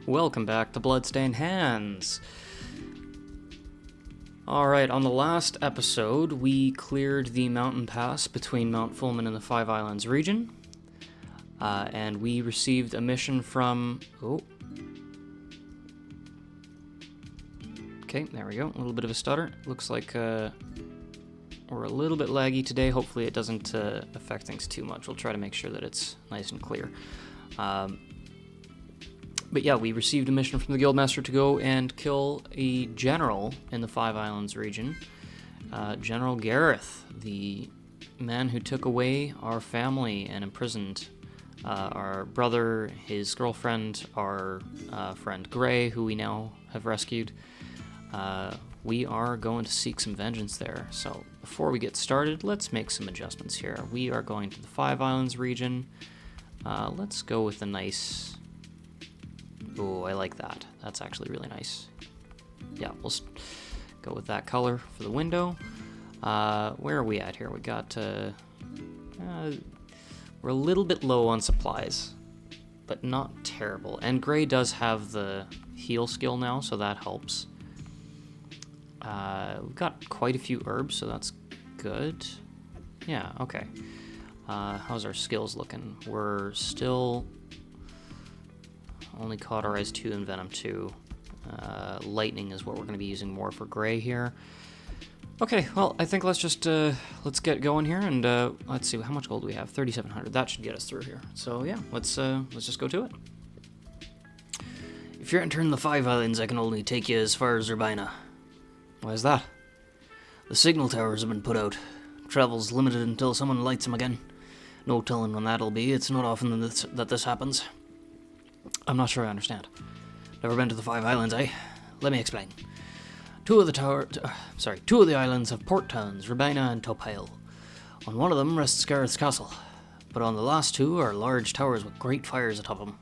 Welcome back to Bloodstained Hands. Alright, on the last episode, we cleared the mountain pass between Mount Fulman and the Five Islands region. And we received a mission from... Okay, there we go. A little bit of a stutter. Looks like we're a little bit laggy today. Hopefully it doesn't affect things too much. We'll try to make sure that it's nice and clear. But yeah, we received a mission from the Guildmaster to go and kill a general in the Five Islands region. General Gareth, the man who took away our family and imprisoned our brother, his girlfriend, our friend Gray, who we now have rescued. We are going to seek some vengeance there. So before we get started, let's make some adjustments here. We are going to the Five Islands region. Let's go with a nice... Oh, I like that. That's actually really nice. Yeah, we'll go with that color for the window. Where are we at here? We got... we're a little bit low on supplies, but not terrible. And Gray does have the heal skill now, so that helps. We've got quite a few herbs, so that's good. Yeah, okay. How's our skills looking? We're still... only Cauterize 2 and Venom 2. Lightning is what we're going to be using more for Gray here. Okay, well, I think let's just, let's get going here, and, let's see, how much gold do we have? 3,700. That should get us through here. So, yeah, let's just go to it. If you're entering the Five Islands, I can only take you as far as Urbina. Why is that? The signal towers have been put out. Travel's limited until someone lights them again. No telling when that'll be. It's not often that this happens. I'm not sure I understand. Never been to the Five Islands, eh? Let me explain. Two of the islands have port towns, Rabina and Topale. On one of them rests Gareth's castle, but on the last two are large towers with great fires atop them.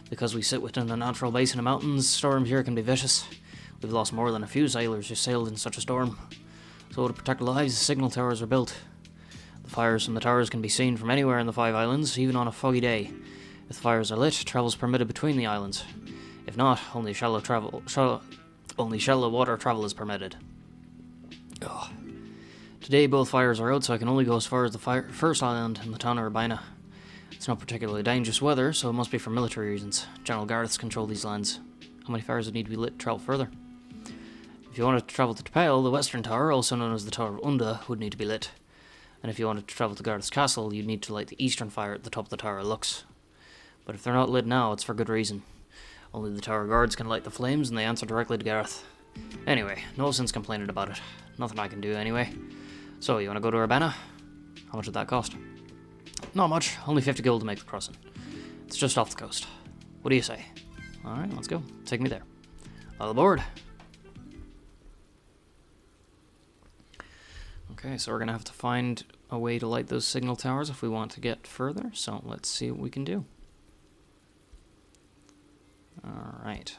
Because we sit within a natural basin of mountains, storms here can be vicious. We've lost more than a few sailors who sailed in such a storm. So to protect lives, signal towers are built. The fires from the towers can be seen from anywhere in the Five Islands, even on a foggy day. If the fires are lit, travel is permitted between the islands. If not, only shallow water travel is permitted. Ugh. Today both fires are out, so I can only go as far as the first island in the town of Urbina. It's not particularly dangerous weather, so it must be for military reasons. General Gareth's control these lands. How many fires would need to be lit to travel further? If you wanted to travel to Topale, the western tower, also known as the Tower of Unda, would need to be lit. And if you wanted to travel to Gareth's castle, you'd need to light the eastern fire at the top of the Tower of Lux. But if they're not lit now, it's for good reason. Only the tower guards can light the flames, and they answer directly to Gareth. Anyway, no sense complaining about it. Nothing I can do anyway. So, you want to go to Urbana? How much would that cost? Not much. Only 50 gold to make the crossing. It's just off the coast. What do you say? Alright, let's go. Take me there. All aboard. Okay, so we're going to have to find a way to light those signal towers if we want to get further. So, let's see what we can do. Alright.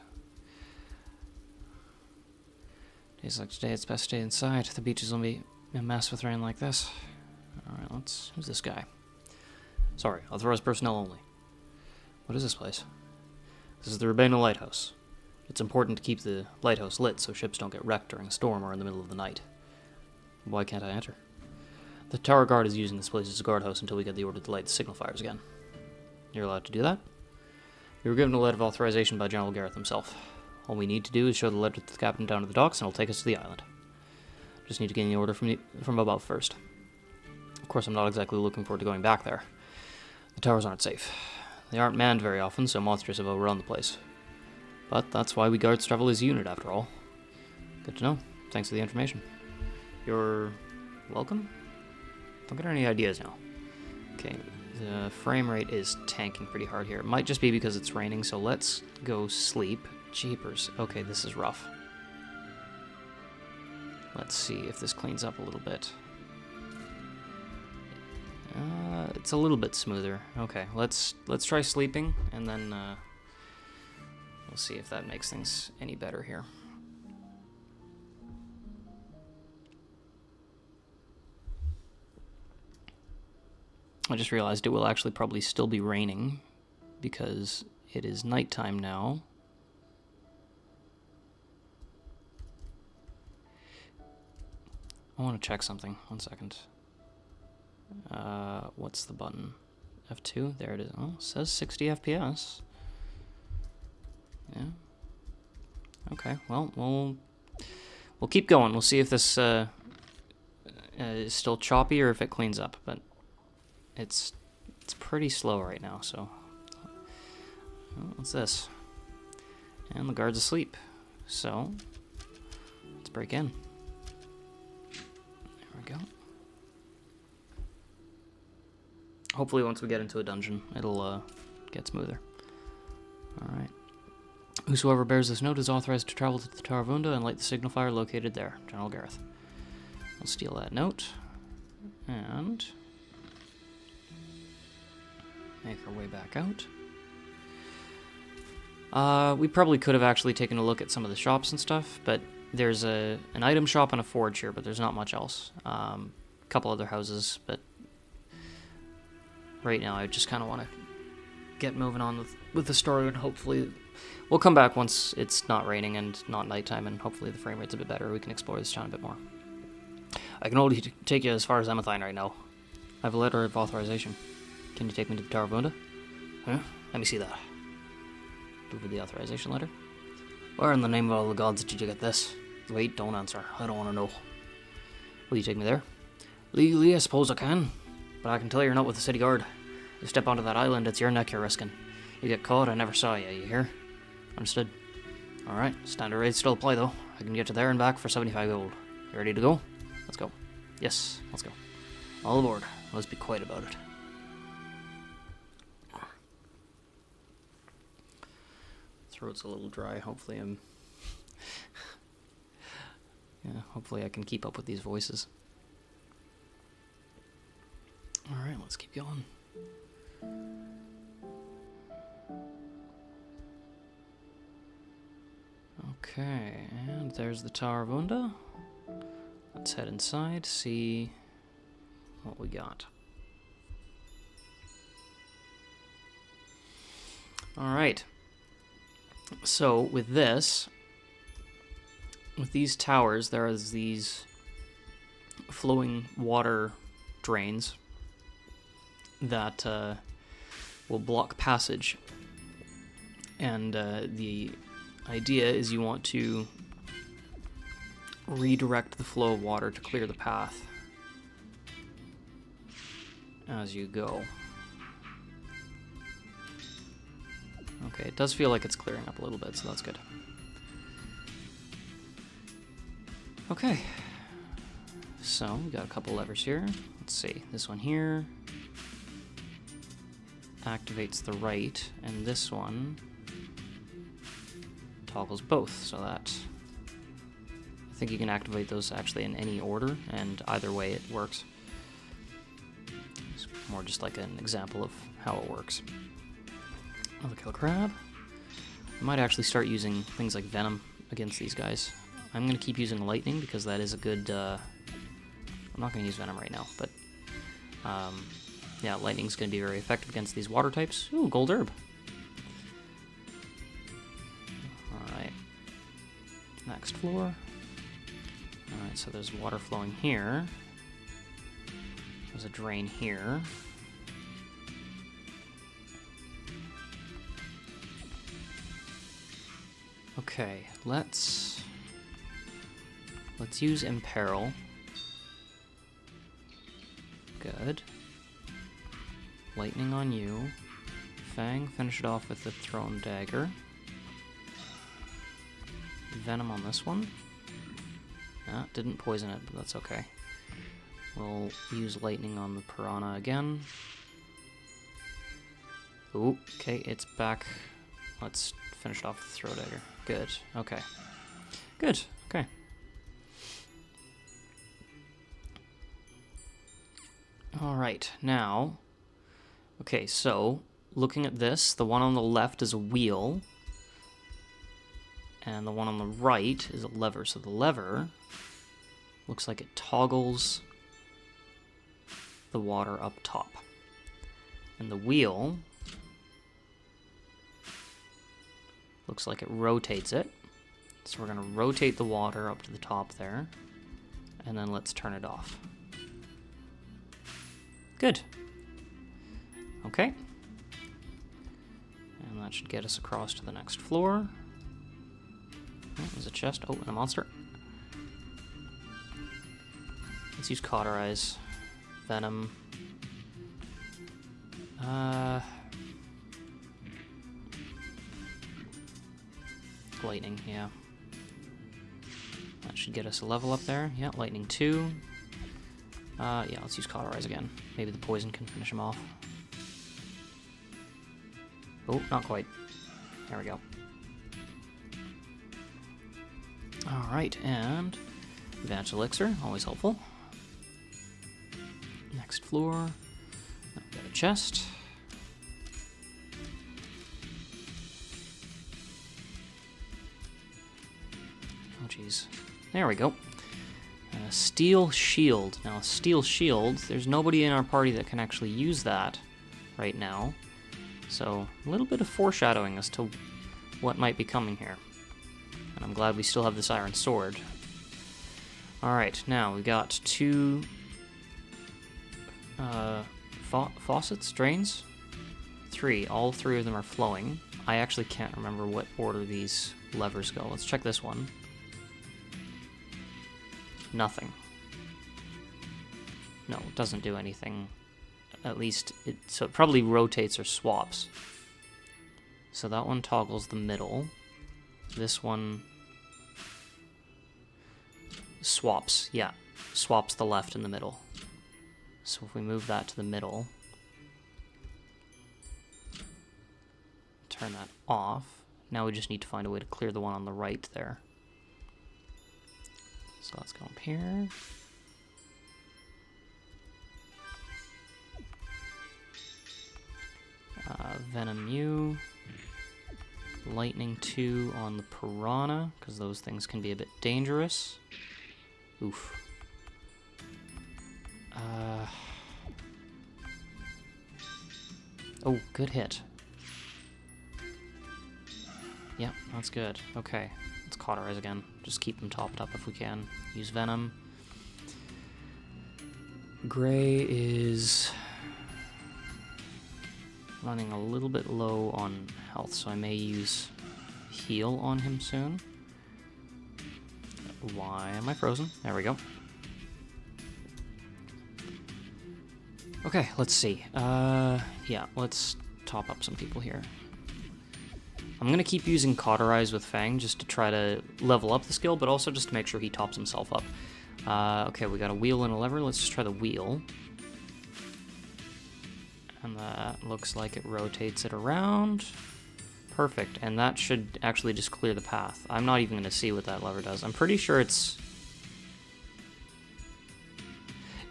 Days like today, it's best to stay inside. The beaches will be a mess with rain like this. Alright, who's this guy? Sorry, authorized personnel only. What is this place? This is the Urbana Lighthouse. It's important to keep the lighthouse lit so ships don't get wrecked during a storm or in the middle of the night. Why can't I enter? The tower guard is using this place as a guardhouse until we get the order to light the signal fires again. You're allowed to do that? We were given a letter of authorization by General Gareth himself. All we need to do is show the letter to the captain down at the docks, and he'll take us to the island. Just need to gain the order from above first. Of course, I'm not exactly looking forward to going back there. The towers aren't safe. They aren't manned very often, so monsters have overrun the place. But that's why we guards travel as a unit, after all. Good to know. Thanks for the information. You're welcome? Don't get any ideas now. Okay. The frame rate is tanking pretty hard here. It might just be because it's raining, so let's go sleep. Jeepers. Okay, this is rough. Let's see if this cleans up a little bit. It's a little bit smoother. Okay, let's try sleeping, and then we'll see if that makes things any better here. I just realized it will actually probably still be raining because it is nighttime now. I want to check something. 1 second. What's the button? F2? There it is. Oh, it says 60 FPS. Yeah. Okay, well, we'll keep going. We'll see if this is still choppy or if it cleans up, but it's pretty slow right now, so... Oh, what's this? And the guard's asleep. So, let's break in. There we go. Hopefully once we get into a dungeon, it'll get smoother. Alright. Whosoever bears this note is authorized to travel to the Tower of Unda and light the signal fire located there. General Gareth. We'll steal that note. And... make our way back out. We probably could have actually taken a look at some of the shops and stuff, but there's an item shop and a forge here, but there's not much else. A couple other houses, but right now I just kind of want to get moving on with the story, and hopefully we'll come back once it's not raining and not nighttime, and hopefully the frame rate's a bit better. We can explore this town a bit more. I can only take you as far as Emathine right now. I have a letter of authorization. Can you take me to the Tower of Unda? Huh? Let me see that. Deliver the authorization letter. Where in the name of all the gods did you get this? Wait, don't answer. I don't want to know. Will you take me there? Legally, I suppose I can. But I can tell you're not with the city guard. You step onto that island, it's your neck you're risking. You get caught, I never saw you, you hear? Understood. Alright, standard rates still apply though. I can get you there and back for 75 gold. You ready to go? Let's go. Yes, let's go. All aboard. Let's be quiet about it. Throat's a little dry. Hopefully I'm... yeah, hopefully I can keep up with these voices. Alright, let's keep going. Okay, and there's the Tower of Unda. Let's head inside, see what we got. Alright. So, with these towers, there is these flowing water drains that will block passage. And the idea is you want to redirect the flow of water to clear the path as you go. Okay, it does feel like it's clearing up a little bit, so that's good. Okay, so we got a couple levers here. Let's see, this one here activates the right, and this one toggles both, so that I think you can activate those actually in any order, and either way it works. It's more just like an example of how it works. Another kill crab. I might actually start using things like venom against these guys. I'm going to keep using lightning because that is a good... I'm not going to use venom right now, but yeah, lightning's going to be very effective against these water types. Ooh, gold herb. Alright. Next floor. Alright, so there's water flowing here. There's a drain here. Okay, let's use Imperil. Good. Lightning on you. Fang, finish it off with the thrown dagger. Venom on this one. Ah, didn't poison it, but that's okay. We'll use lightning on the piranha again. Ooh, okay, it's back. Let's finish it off with the throw dagger. Good, okay. Good, okay. Alright, now... Okay, so, looking at this, the one on the left is a wheel, and the one on the right is a lever. So the lever looks like it toggles the water up top. And the wheel looks like it rotates it. So we're going to rotate the water up to the top there. and then let's turn it off. Good. Okay. And that should get us across to the next floor. Oh, there's a chest. Oh, and a monster. Let's use Cauterize. Venom. Lightning, yeah. That should get us a level up there. Yeah, Lightning 2. Yeah, let's use Cauterize again. Maybe the poison can finish him off. Oh, not quite. There we go. Alright, and Advanced Elixir, always helpful. Next floor. We've got a chest. Oh, jeez. There we go. Steel Shield. Now, Steel Shield, there's nobody in our party that can actually use that right now. So, a little bit of foreshadowing as to what might be coming here. And I'm glad we still have this Iron Sword. Alright, now we got 2 faucets, drains? 3. All 3 of them are flowing. I actually can't remember what order these levers go. Let's check this one. Nothing. No, it doesn't do anything. At least, so it probably rotates or swaps. So that one toggles the middle. This one swaps, yeah. Swaps the left and the middle. So if we move that to the middle, turn that off. Now we just need to find a way to clear the one on the right there. So let's go up here. Venom U. Lightning 2 on the Piranha, because those things can be a bit dangerous. Oof. Oh, good hit. Yep, that's good. Okay, let's Cauterize again. Just keep them topped up if we can. Use Venom. Gray is running a little bit low on health, so I may use Heal on him soon. Why am I frozen? There we go. Okay, let's see. Yeah, let's top up some people here. I'm gonna keep using Cauterize with Fang just to try to level up the skill, but also just to make sure he tops himself up. Okay, we got a wheel and a lever. Let's just try the wheel. And that looks like it rotates it around. Perfect, and that should actually just clear the path. I'm not even gonna see what that lever does. I'm pretty sure it's...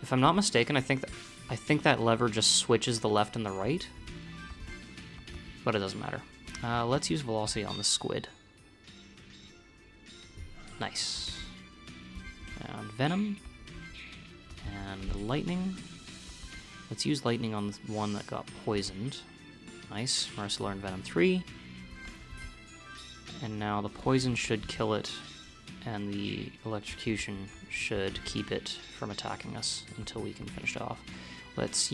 If I'm not mistaken, I think that lever just switches the left and the right. But it doesn't matter. Let's use Velocity on the squid. Nice. And Venom. And Lightning. Let's use Lightning on the one that got poisoned. Nice. Mercilor and Venom 3. And now the poison should kill it, and the electrocution should keep it from attacking us until we can finish it off. Let's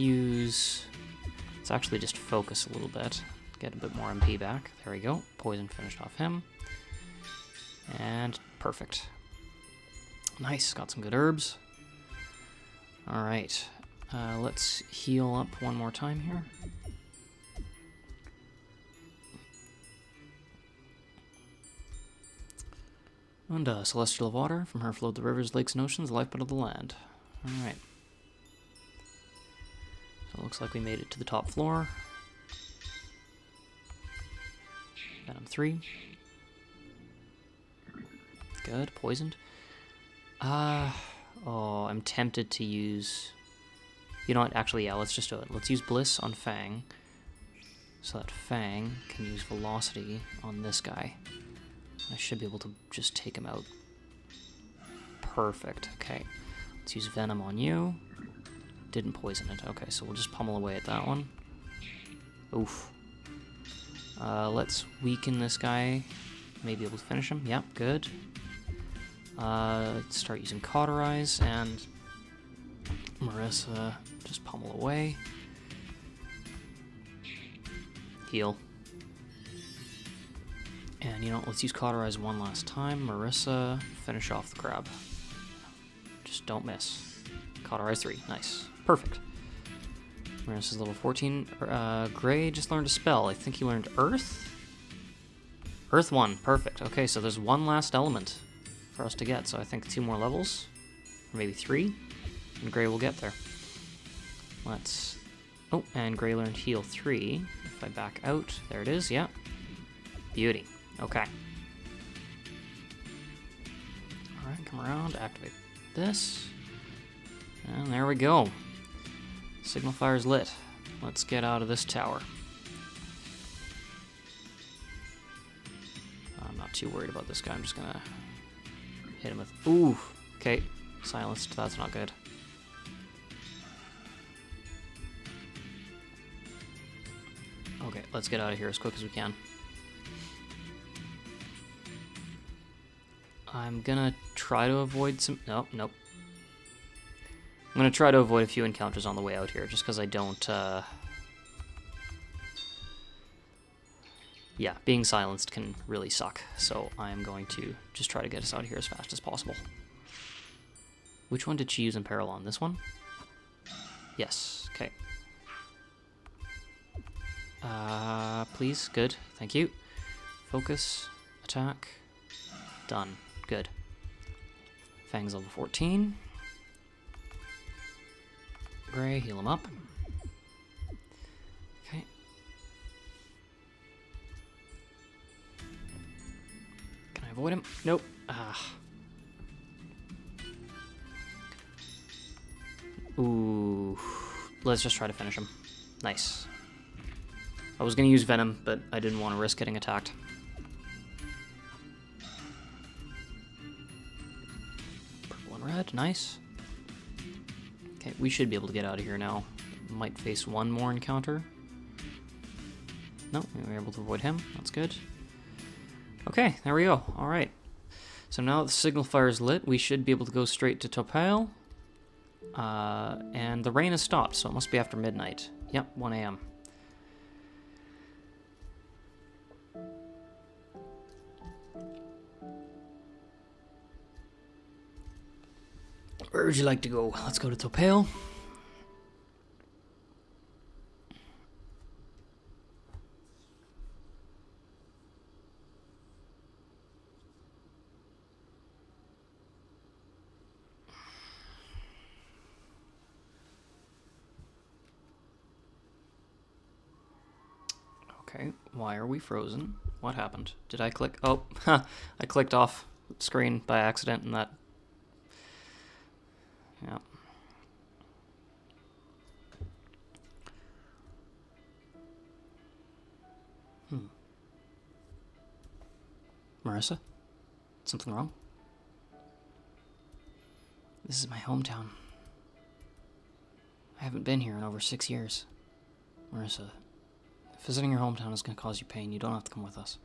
actually just focus a little bit. Get a bit more MP back. There we go. Poison finished off him. And perfect. Nice. Got some good herbs. Alright. Let's heal up one more time here. And celestial water. From her flowed the rivers, lakes, and oceans, the lifeblood of the land. Alright. So it looks like we made it to the top floor. Venom 3. Good. Poisoned. Oh, I'm tempted to use... You know what? Actually, yeah, let's just do it. Let's use Bliss on Fang, so that Fang can use Velocity on this guy. I should be able to just take him out. Perfect. Okay. Let's use Venom on you. Didn't poison it. Okay, so we'll just pummel away at that one. Oof. Let's weaken this guy. Maybe able to finish him. Yep, good. Start using Cauterize, and Marissa just pummel away. Heal. And you know, let's use Cauterize one last time. Marissa, finish off the crab. Just don't miss. Cauterize 3, nice. Perfect. Marissa's level 14. Gray just learned a spell. I think he learned Earth? Earth 1, perfect. Okay, so there's one last element for us to get, so I think 2 more levels, or maybe 3, and Gray will get there. Let's... Oh, and Gray learned Heal 3. If I back out, there it is, yeah. Beauty. Okay. Alright, come around, activate this. And there we go. Signal fire's lit. Let's get out of this tower. I'm not too worried about this guy. I'm just gonna hit him with... Ooh! Okay, silenced. That's not good. Okay, let's get out of here as quick as we can. I'm gonna try to avoid some... Nope. I'm gonna try to avoid a few encounters on the way out here, just because I don't, Yeah, being silenced can really suck, so I'm going to just try to get us out of here as fast as possible. Which one did she use in Paralon? This one? Yes, okay. Please, good, thank you. Focus, attack, done, good. Fang's level 14. Gray, heal him up. Okay. Can I avoid him? Nope. Ooh. Let's just try to finish him. Nice. I was going to use Venom, but I didn't want to risk getting attacked. Purple and red, nice. Okay, we should be able to get out of here now. Might face one more encounter. No, we were able to avoid him. That's good. Okay, there we go. Alright. So now that the signal fire is lit, we should be able to go straight to Topale. And the rain has stopped, so it must be after midnight. Yep, 1 a.m. Where would you like to go? Let's go to Topale. Okay, why are we frozen? What happened? Did I click? Oh, I clicked off screen by accident and that... Yeah. Marissa? Something wrong? This is my hometown. I haven't been here in over 6 years. Marissa, if visiting your hometown is going to cause you pain, you don't have to come with us.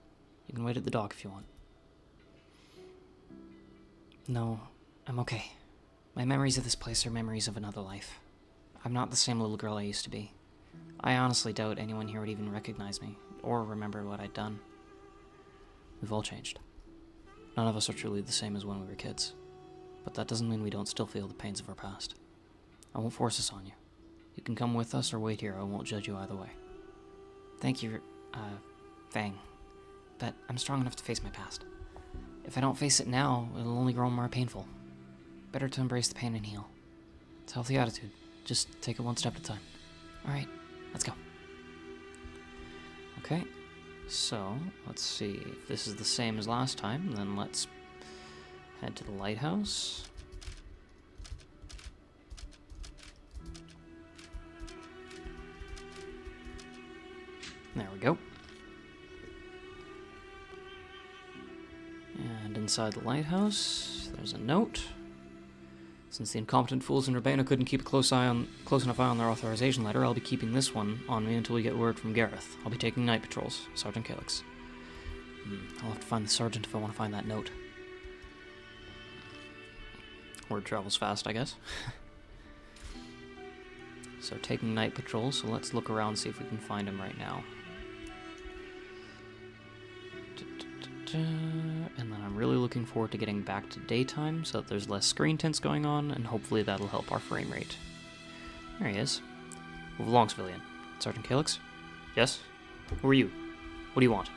You can wait at the dock if you want. No, I'm okay. My memories of this place are memories of another life. I'm not the same little girl I used to be. I honestly doubt anyone here would even recognize me, or remember what I'd done. We've all changed. None of us are truly the same as when we were kids. But that doesn't mean we don't still feel the pains of our past. I won't force this on you. You can come with us or wait here, I won't judge you either way. Thank you, Fang. But I'm strong enough to face my past. If I don't face it now, it'll only grow more painful. Better to embrace the pain and heal. It's a healthy attitude. Just take it one step at a time. Alright, let's go. Okay, so let's see if this is the same as last time, then let's head to the lighthouse. There we go. And inside the lighthouse, there's a note. Since the incompetent fools in Urbana couldn't keep a close enough eye on their authorization letter, I'll be keeping this one on me until we get word from Gareth. I'll be taking night patrols. Sergeant Calyx. I'll have to find the sergeant if I want to find that note. Word travels fast, I guess. So taking night patrol, so let's look around, see if we can find him right now. And then I'm really looking forward to getting back to daytime so that there's less screen tints going on, and hopefully that'll help our frame rate. There he is. Move along, civilian. Sergeant Calyx? Yes? Who are you? What do you want?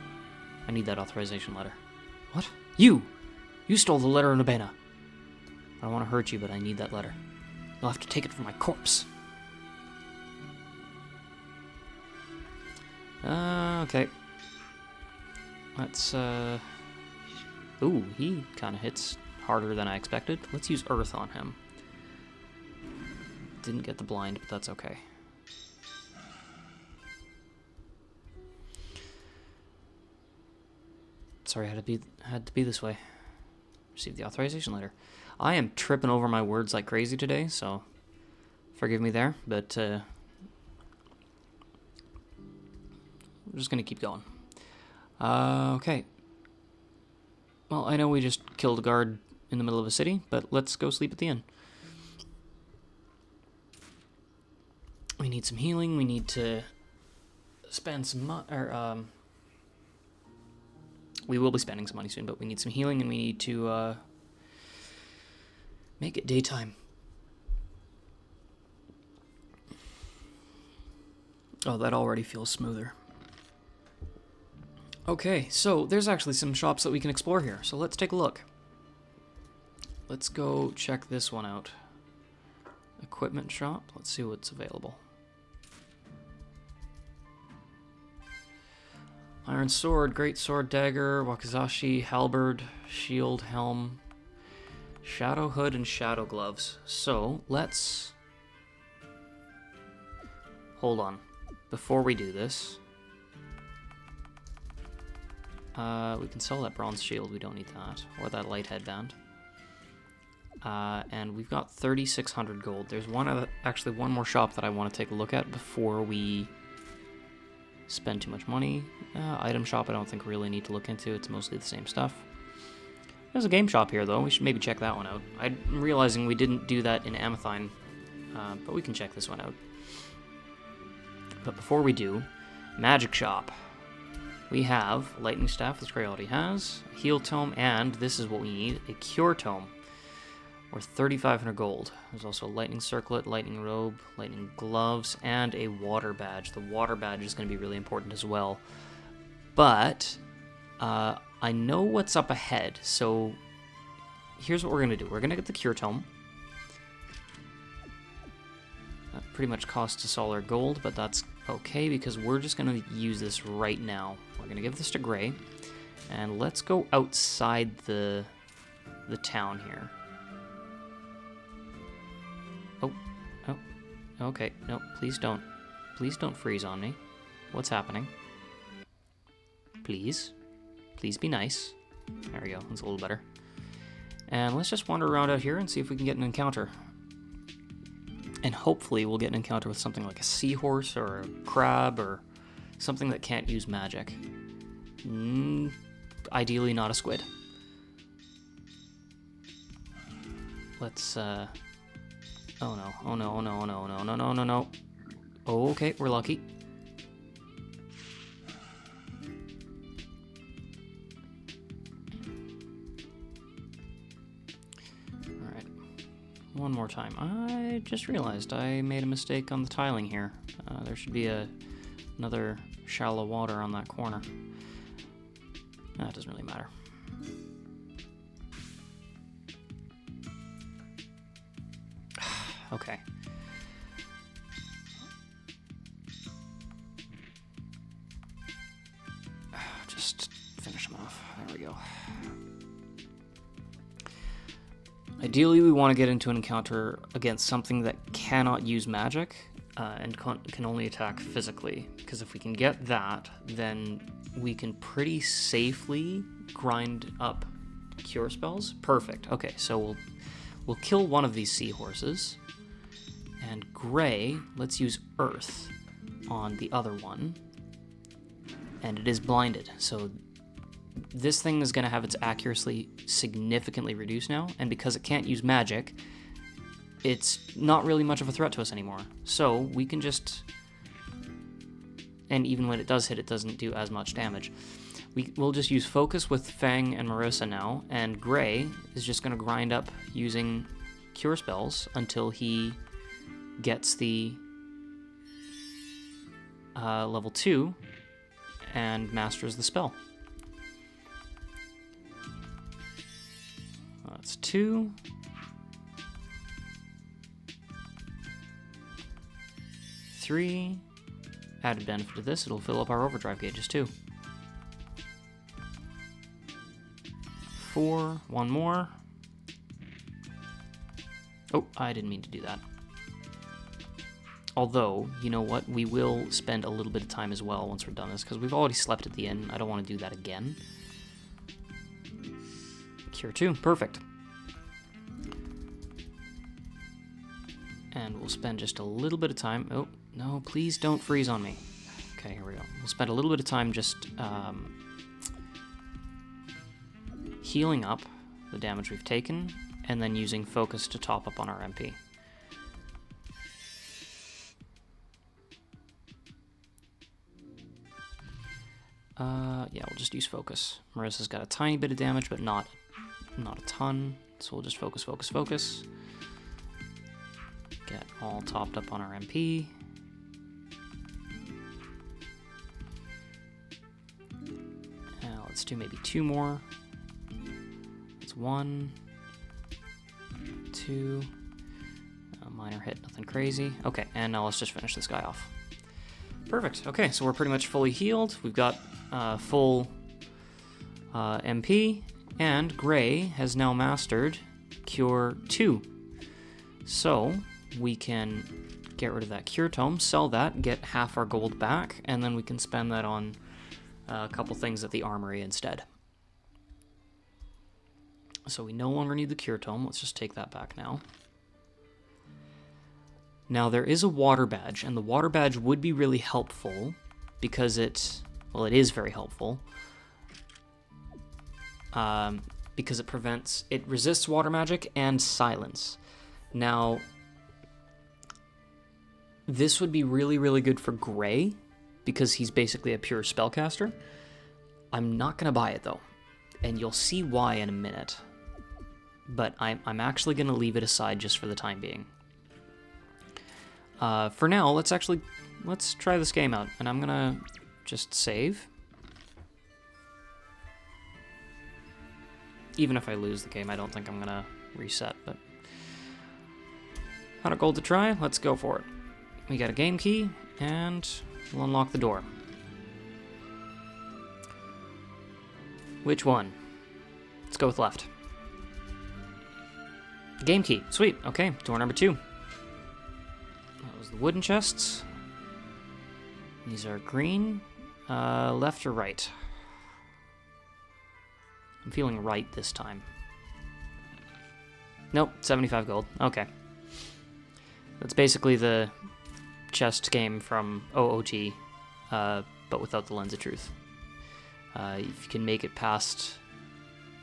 I need that authorization letter. What? You! You stole the letter in Abena. I don't want to hurt you, but I need that letter. You'll have to take it from my corpse. Okay. Let's, Ooh, he kind of hits harder than I expected. Let's use Earth on him. Didn't get the blind, but that's okay. Sorry, had to be this way. Received the authorization letter. I am tripping over my words like crazy today, so forgive me there, but we're just gonna keep going. Okay. Well, I know we just killed a guard in the middle of a city, but let's go sleep at the inn. We need some healing. We need to spend some money. We will be spending some money soon, but we need some healing, and we need to make it daytime. Oh, that already feels smoother. Okay, so there's actually some shops that we can explore here, so let's take a look. Let's go check this one out. Equipment shop, let's see what's available. Iron sword, great sword, dagger, wakizashi, halberd, shield, helm, shadow hood, and shadow gloves. So, let's... Hold on. Before we do this... we can sell that bronze shield, we don't need that. Or that light headband. And we've got 3,600 gold. There's actually one more shop that I want to take a look at before we spend too much money. Item shop I don't think we really need to look into, it's mostly the same stuff. There's a game shop here though, we should maybe check that one out. I'm realizing we didn't do that in Amathine, but we can check this one out. But before we do, magic shop. We have lightning staff, which Gray already has, a heal tome, and this is what we need, a cure tome, worth 3,500 gold. There's also a lightning circlet, lightning robe, lightning gloves, and a water badge. The water badge is going to be really important as well. But I know what's up ahead, so here's what we're going to do. We're going to get the cure tome. That pretty much costs us all our gold, but that's okay because we're just going to use this right now. We're going to give this to Gray, and let's go outside the town here. Oh, okay. No, please don't. Please don't freeze on me. What's happening? Please. Please be nice. There we go. That's a little better. And let's just wander around out here and see if we can get an encounter. And hopefully we'll get an encounter with something like a seahorse or a crab or something that can't use magic. Ideally not a squid. Let's, oh no, oh no, oh no, oh no, oh no, no, no, no, no. Oh, okay, we're lucky. Alright. One more time. I just realized I made a mistake on the tiling here. There should be another shallow water on that corner. That doesn't really matter. Okay. Just finish them off. There we go. Ideally, we want to get into an encounter against something that cannot use magic and can only attack physically. Because if we can get that, then we can pretty safely grind up cure spells. Perfect. Okay, so we'll kill one of these seahorses. And Gray, let's use Earth on the other one. And it is blinded, so this thing is going to have its accuracy significantly reduced now, and because it can't use magic, it's not really much of a threat to us anymore. So we can just... And even when it does hit, it doesn't do as much damage. We'll just use Focus with Fang and Marissa now, and Gray is just going to grind up using Cure spells until he gets the level 2 and masters the spell. That's 2. 3. Added benefit to this, it'll fill up our overdrive gauges too. 4. 1 more. Oh, I didn't mean to do that. Although, you know what? We will spend a little bit of time as well once we're done this, because we've already slept at the inn. I don't want to do that again. Cure 2. Perfect. And we'll spend just a little bit of time... Oh, no, please don't freeze on me. Okay, here we go. We'll spend a little bit of time just healing up the damage we've taken, and then using Focus to top up on our MP. Yeah, we'll just use Focus. Marissa's got a tiny bit of damage, but not a ton, so we'll just Focus, Focus, Focus. Get all topped up on our MP. Now let's do maybe 2 more. That's 1, 2, a minor hit, nothing crazy. Okay, and now let's just finish this guy off. Perfect. Okay, so we're pretty much fully healed. We've got full MP, and Gray has now mastered Cure 2. So we can get rid of that Cure Tome, sell that, get half our gold back, and then we can spend that on a couple things at the armory instead. So we no longer need the Cure Tome. Let's just take that back now. Now, there is a water badge, and the water badge would be really helpful because it is very helpful. Because it resists water magic and silence. Now, this would be really, really good for Gray because he's basically a pure spellcaster. I'm not going to buy it, though, and you'll see why in a minute. But I'm actually going to leave it aside just for the time being. For now, let's try this game out, and I'm gonna just save. Even if I lose the game, I don't think I'm gonna reset, but 100 gold to try, let's go for it. We got a game key, and we'll unlock the door. Which one? Let's go with left. Game key, sweet, okay, door number 2. The wooden chests. These are green. Left or right? I'm feeling right this time. Nope, 75 gold. Okay. That's basically the chest game from OOT, but without the Lens of Truth. If you can make it past...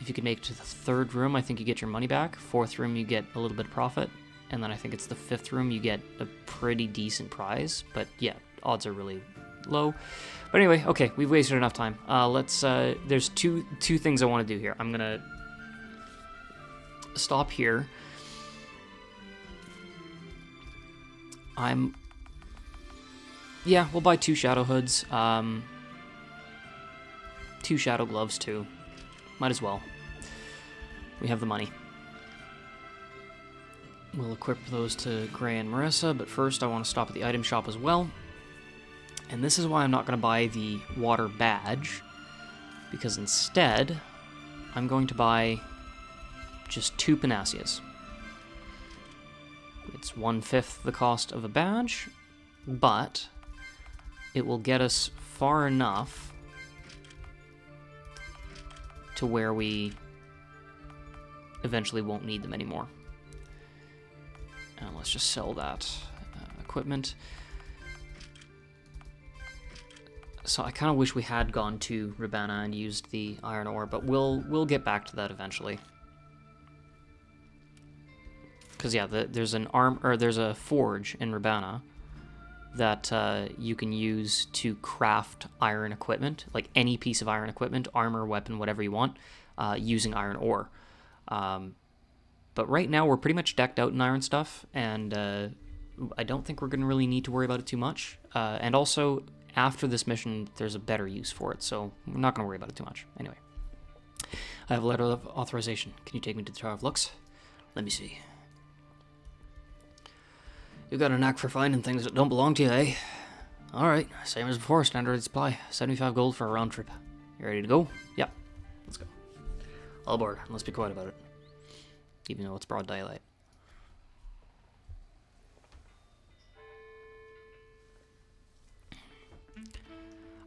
If you can make it to the 3rd room, I think you get your money back. 4th room, you get a little bit of profit. And then I think it's the 5th room, you get a pretty decent prize. But yeah, odds are really low. But anyway, okay, we've wasted enough time. There's two things I want to do here. I'm gonna stop here. Yeah, we'll buy 2 Shadow Hoods. 2 Shadow Gloves too. Might as well. We have the money. We'll equip those to Gray and Marissa, but first I want to stop at the item shop as well. And this is why I'm not going to buy the water badge, because instead I'm going to buy just 2 Panaceas. It's 1/5 the cost of a badge, but it will get us far enough to where we eventually won't need them anymore. And let's just sell that equipment. So I kind of wish we had gone to Rabanna and used the iron ore, but we'll get back to that eventually. Because yeah, there's a forge in Rabanna that you can use to craft iron equipment, like any piece of iron equipment, armor, weapon, whatever you want, using iron ore. But right now we're pretty much decked out in iron stuff, and I don't think we're going to really need to worry about it too much. And also, after this mission, there's a better use for it, so we're not going to worry about it too much. Anyway, I have a letter of authorization. Can you take me to the Tower of Lux? Let me see. You've got a knack for finding things that don't belong to you, eh? Alright, same as before, standard supply. 75 gold for a round trip. You ready to go? Yep. Let's go. All aboard. Let's be quiet about it. Even though it's broad daylight.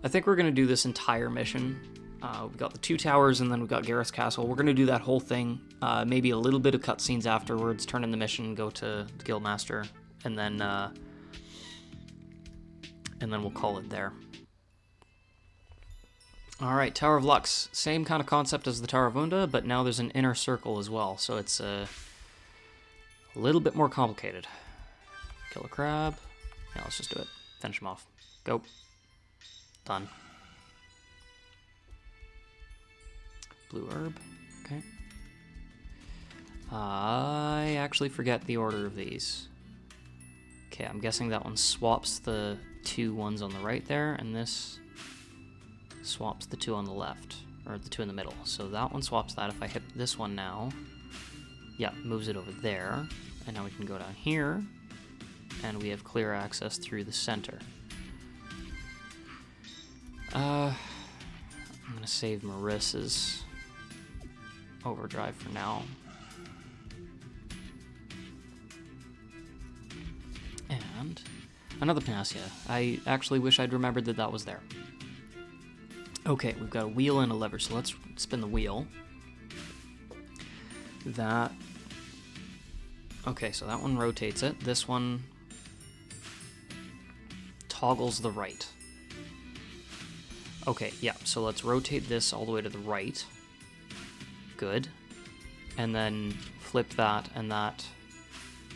I think we're going to do this entire mission. We've got the 2 towers, and then we've got Gareth's castle. We're going to do that whole thing. Maybe a little bit of cutscenes afterwards, turn in the mission, go to the Guildmaster, and then we'll call it there. Alright, Tower of Lux. Same kind of concept as the Tower of Unda, but now there's an inner circle as well, so it's a little bit more complicated. Kill a crab. Yeah, let's just do it. Finish him off. Go. Done. Blue herb. Okay. I actually forget the order of these. Okay, I'm guessing that one swaps the 2 ones on the right there, and this swaps the 2 on the left, or the 2 in the middle. So that one swaps that. If I hit this one now, yeah, moves it over there. And now we can go down here, and we have clear access through the center. I'm gonna save Marissa's overdrive for now. And another panacea. I actually wish I'd remembered that that was there. Okay, we've got a wheel and a lever, so let's spin the wheel. That... Okay, so that one rotates it. This one toggles the right. Okay, yeah, so let's rotate this all the way to the right. Good. And then flip that, and that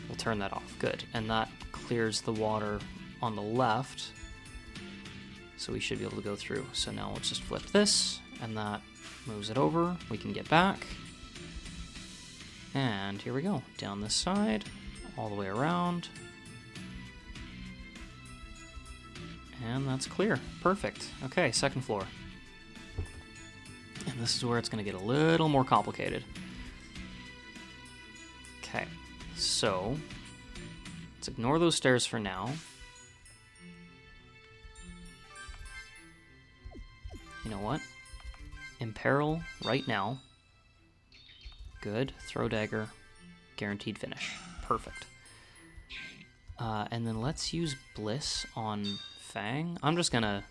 will turn that off. Good. And that clears the water on the left. So we should be able to go through. So now let's just flip this, and that moves it over. We can get back. And here we go. Down this side, all the way around. And that's clear. Perfect. Okay, second floor. And this is where it's going to get a little more complicated. Okay, so let's ignore those stairs for now. You know what? Imperil right now. Good. Throw dagger. Guaranteed finish. Perfect. And then let's use Bliss on Fang. I'm just gonna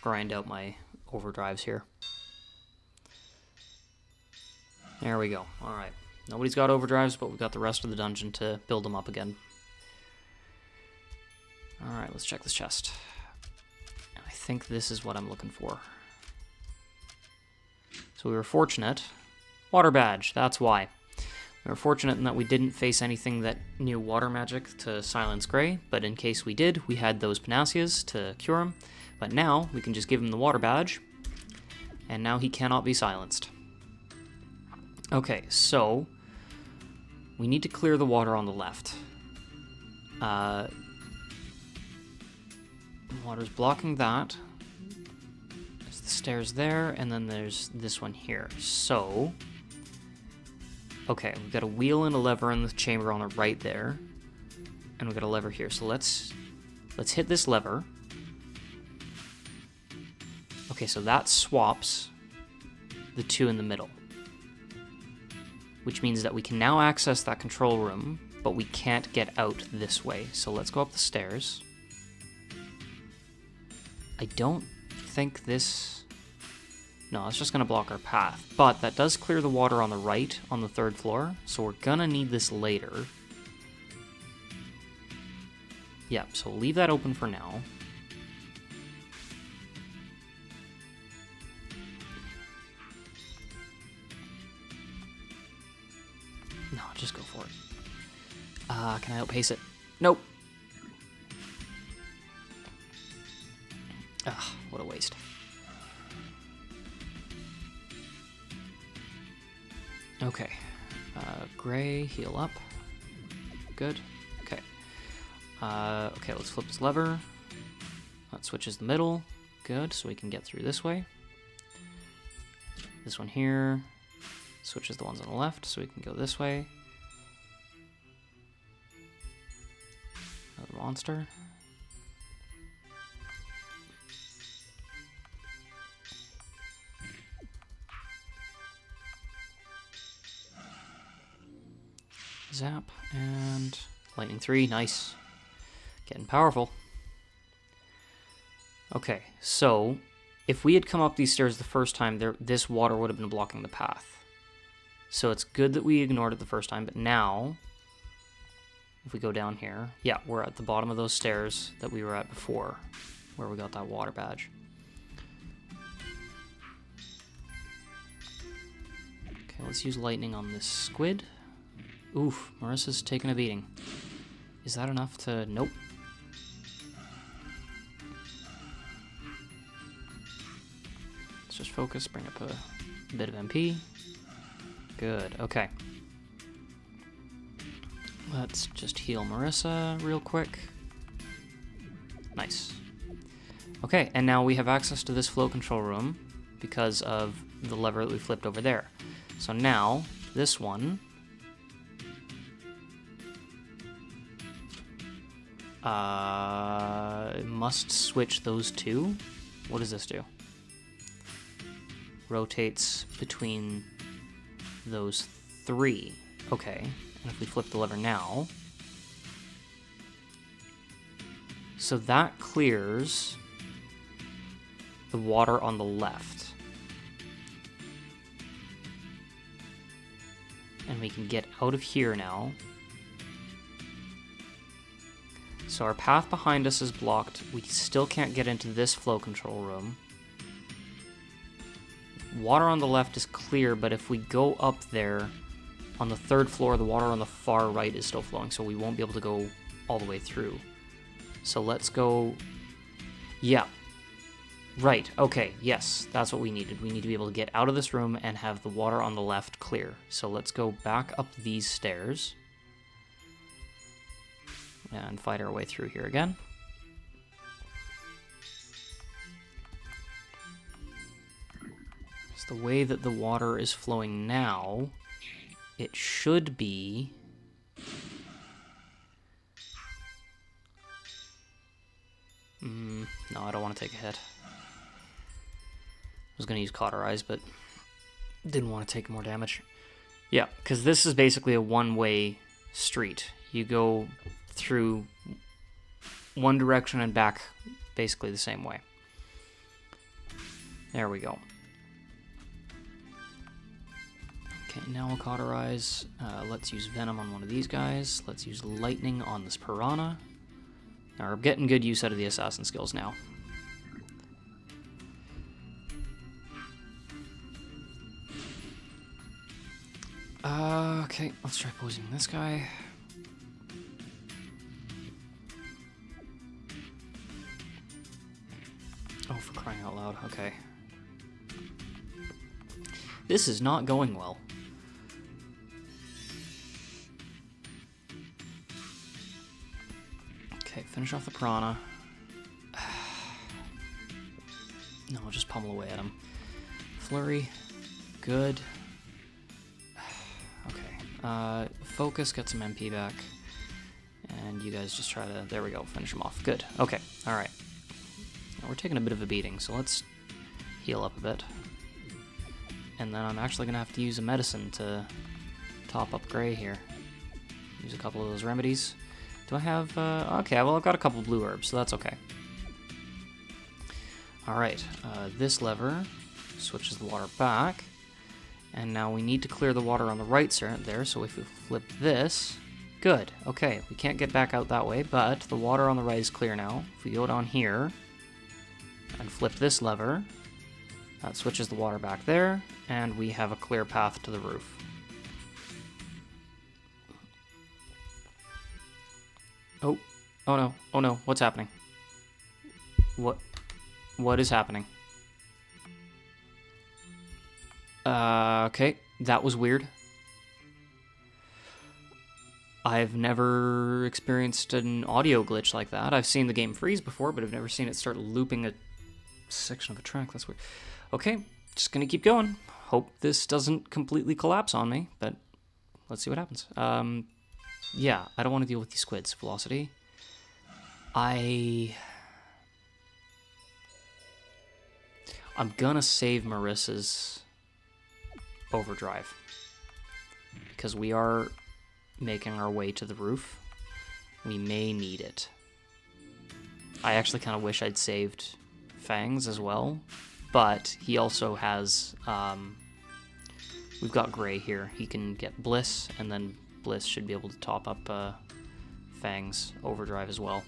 grind out my overdrives here. There we go. Alright. Nobody's got overdrives, but we've got the rest of the dungeon to build them up again. Alright, let's check this chest. I think this is what I'm looking for. So we were fortunate. Water badge, that's why. We were fortunate in that we didn't face anything that knew water magic to silence Grey, but in case we did, we had those panaceas to cure him. But now, we can just give him the water badge, and now he cannot be silenced. Okay, so we need to clear the water on the left. Water's blocking that. There's the stairs there, and then there's this one here. So... okay, we've got a wheel and a lever in the chamber on the right there. And we've got a lever here. So let's hit this lever. Okay, so that swaps the 2 in the middle. Which means that we can now access that control room, but we can't get out this way. So let's go up the stairs. I don't think this... no, it's just going to block our path. But that does clear the water on the right, on the 3rd floor, so we're going to need this later. Yep, so we'll leave that open for now. No, just go for it. Can I outpace it? Nope. Ah, what a waste. Okay. Gray, heal up. Good. Okay. Okay, let's flip this lever. That switches the middle. Good, so we can get through this way. This one here switches the ones on the left, so we can go this way. Another monster. Zap, and lightning 3, nice. Getting powerful. Okay, so if we had come up these stairs the first time, this water would have been blocking the path. So it's good that we ignored it the first time, but now, if we go down here, yeah, we're at the bottom of those stairs that we were at before, where we got that water badge. Okay, let's use lightning on this squid. Oof, Marissa's taking a beating. Is that enough to... Nope. Let's just focus, bring up a bit of MP. Good, okay. Let's just heal Marissa real quick. Nice. Okay, and now we have access to this flow control room because of the lever that we flipped over there. So now, this one... must switch those two. What does this do? Rotates between those three. Okay, and if we flip the lever now... So that clears the water on the left. And we can get out of here now. So our path behind us is blocked. We still can't get into this flow control room. Water on the left is clear, but if we go up there, on the third floor, the water on the far right is still flowing, so we won't be able to go all the way through. So let's go... Yeah. Right, okay, yes, that's what we needed. We need to be able to get out of this room and have the water on the left clear. So let's go back up these stairs. And fight our way through here again. It's the way that the water is flowing now, it should be... no, I don't want to take a hit. I was going to use Cauterize, but didn't want to take more damage. Yeah, because this is basically a one-way street. You go through one direction and back basically the same way. There we go. Okay, now we'll Cauterize. Let's use Venom on one of these guys. Let's use Lightning on this Piranha. Now we're getting good use out of the assassin skills now. Okay, let's try poisoning this guy. Oh, for crying out loud, okay. This is not going well. Okay, finish off the Piranha. No, I'll just pummel away at him. Flurry, good. Okay, focus, get some MP back. And you guys just try to, there we go, finish him off. Good, okay, alright. Now we're taking a bit of a beating, so let's heal up a bit. And then I'm actually going to have to use a medicine to top up Gray here. Use a couple of those remedies. Do I have... okay, well, I've got a couple blue herbs, so that's okay. Alright, this lever switches the water back. And now we need to clear the water on the right there, so if we flip this... Good, okay, we can't get back out that way, but the water on the right is clear now. If we go down here and flip this lever, that switches the water back there, and we have a clear path to the roof. Oh. Oh no. Oh no. What's happening? What is happening? Okay. That was weird. I've never experienced an audio glitch like that. I've seen the game freeze before, but I've never seen it start looping a section of a track. That's weird. Okay, just gonna keep going. Hope this doesn't completely collapse on me, but let's see what happens. Yeah, I don't want to deal with these squids. Velocity. I'm gonna save Marissa's overdrive because we are making our way to the roof. We may need it. I actually kind of wish I'd saved Fangs as well, but he also has, we've got Gray here. He can get Bliss, and then Bliss should be able to top up Fang's overdrive as well.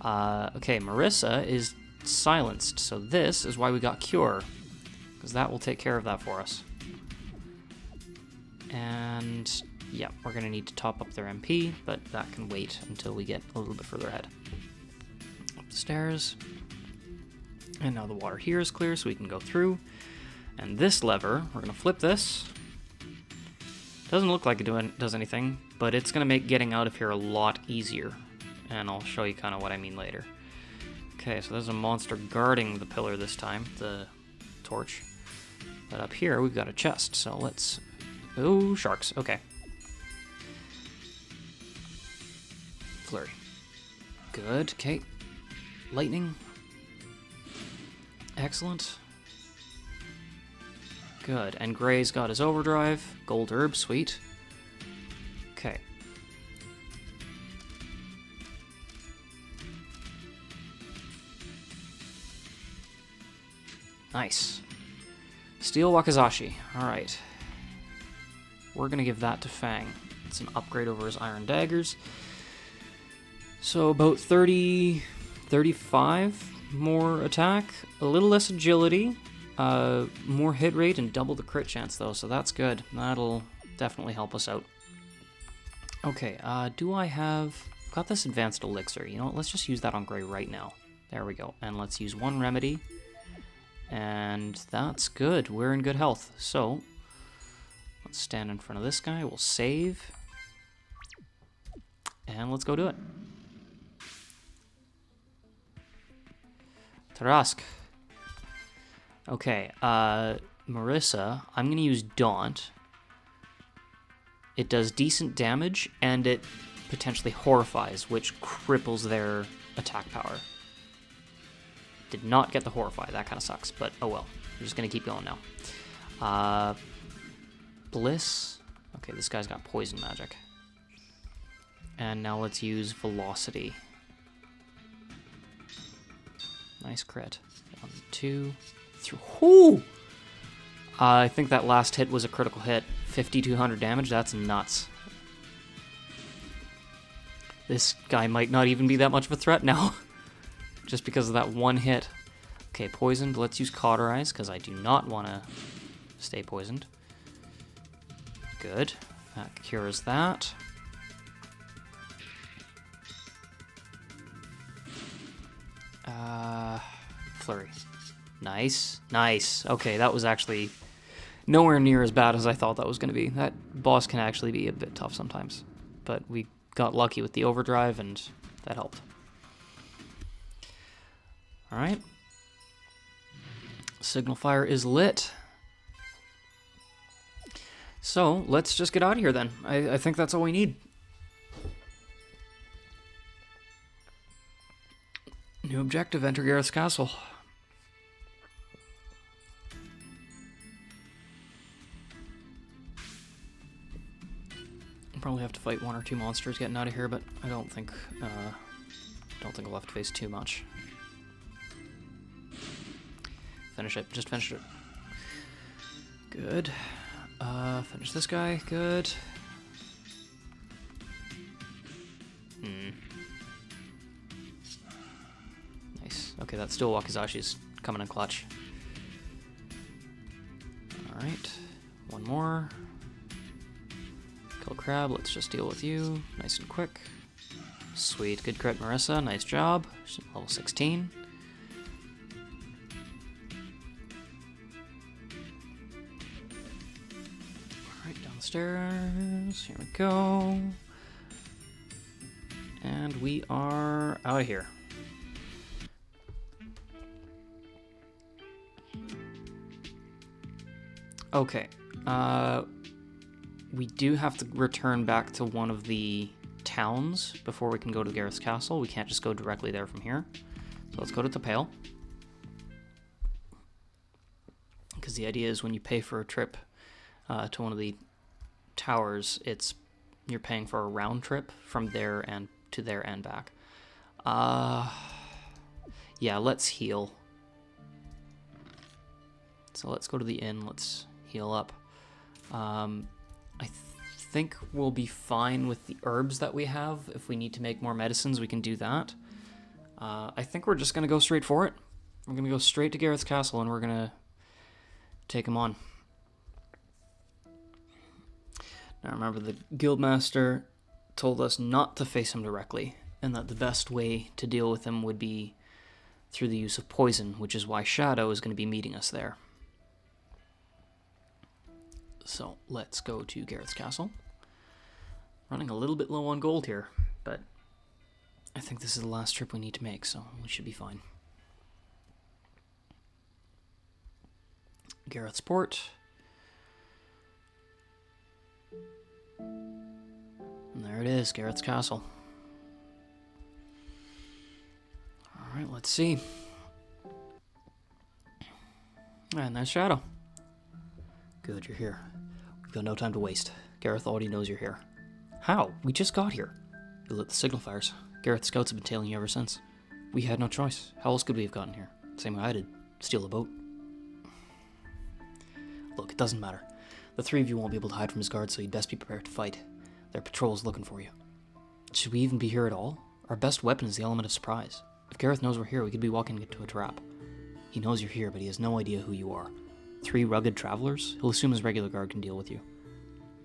Okay, Marissa is silenced, so this is why we got Cure, because that will take care of that for us. And yeah, we're going to need to top up their MP, but that can wait until we get a little bit further ahead. Up the stairs. And now the water here is clear, so we can go through. And this lever, we're going to flip this. Doesn't look like it does anything, but it's going to make getting out of here a lot easier. And I'll show you kind of what I mean later. Okay, so there's a monster guarding the pillar this time, the torch. But up here, we've got a chest, so let's... Oh, sharks. Okay. Flurry. Good. Okay. Lightning. Excellent. Good. And Gray's got his overdrive. Gold herb. Sweet. Okay. Nice. Steel Wakizashi. Alright. We're going to give that to Fang. It's an upgrade over his iron daggers. So about 30, 35 more attack, a little less agility, more hit rate, and double the crit chance though, so that's good. That'll definitely help us out. Okay, do I have... Got this advanced elixir. You know what, let's just use that on Gray right now. There we go. And let's use one remedy. And that's good. We're in good health. So, let's stand in front of this guy. We'll save. And let's go do it. Tarask. Okay, Marissa, I'm going to use Daunt. It does decent damage, and it potentially horrifies, which cripples their attack power. Did not get the horrify, that kind of sucks, but oh well. We're just going to keep going now. Bliss. Okay, this guy's got poison magic. And now let's use Velocity. Nice crit. 1, 2, 3. Whoo! I think that last hit was a critical hit. 5,200 damage, that's nuts. This guy might not even be that much of a threat now. Just because of that one hit. Okay, poisoned. Let's use Cauterize, because I do not want to stay poisoned. Good. That cures that. Flurry. Nice. Nice. Okay, that was actually nowhere near as bad as I thought that was going to be. That boss can actually be a bit tough sometimes. But we got lucky with the overdrive, and that helped. Alright. Signal fire is lit. So, let's just get out of here then. I think that's all we need. New objective, enter Gareth's castle. I'll probably have to fight 1 or 2 monsters getting out of here, but I don't think we'll have to face too much. Finish it. Just finish it. Good. Finish this guy. Good. Nice. Okay, that Steel Wakizashi's coming in clutch. Alright. 1 more. Kill Crab. Let's just deal with you. Nice and quick. Sweet. Good crit, Marissa. Nice job. She's level 16. Alright, downstairs. Here we go. And we are out of here. Okay. We do have to return back to one of the towns before we can go to Gareth's castle. We can't just go directly there from here. So let's go to Tapale. Because the idea is when you pay for a trip to one of the towers, you're paying for a round trip from there and to there and back. Yeah, let's heal. So let's go to the inn. Let's heal up. I think we'll be fine with the herbs that we have. If we need to make more medicines, we can do that. I think we're just going to go straight for it. We're going to go straight to Gareth's castle and we're going to take him on. Now remember, the guildmaster told us not to face him directly, and that the best way to deal with him would be through the use of poison, which is why Shadow is going to be meeting us there. So let's go to Gareth's castle. Running a little bit low on gold here, but I think this is the last trip we need to make, so we should be fine. Gareth's port. And there it is, Gareth's castle. Alright, let's see. And there's Shadow. Good, you're here. We've got no time to waste. Gareth already knows you're here. How? We just got here. You lit the signal fires. Gareth's scouts have been tailing you ever since. We had no choice. How else could we have gotten here? Same way I did. Steal a boat. Look, it doesn't matter. The three of you won't be able to hide from his guards, so you'd best be prepared to fight. Their patrol's looking for you. Should we even be here at all? Our best weapon is the element of surprise. If Gareth knows we're here, we could be walking into a trap. He knows you're here, but he has no idea who you are. 3 rugged travelers? He'll assume his regular guard can deal with you.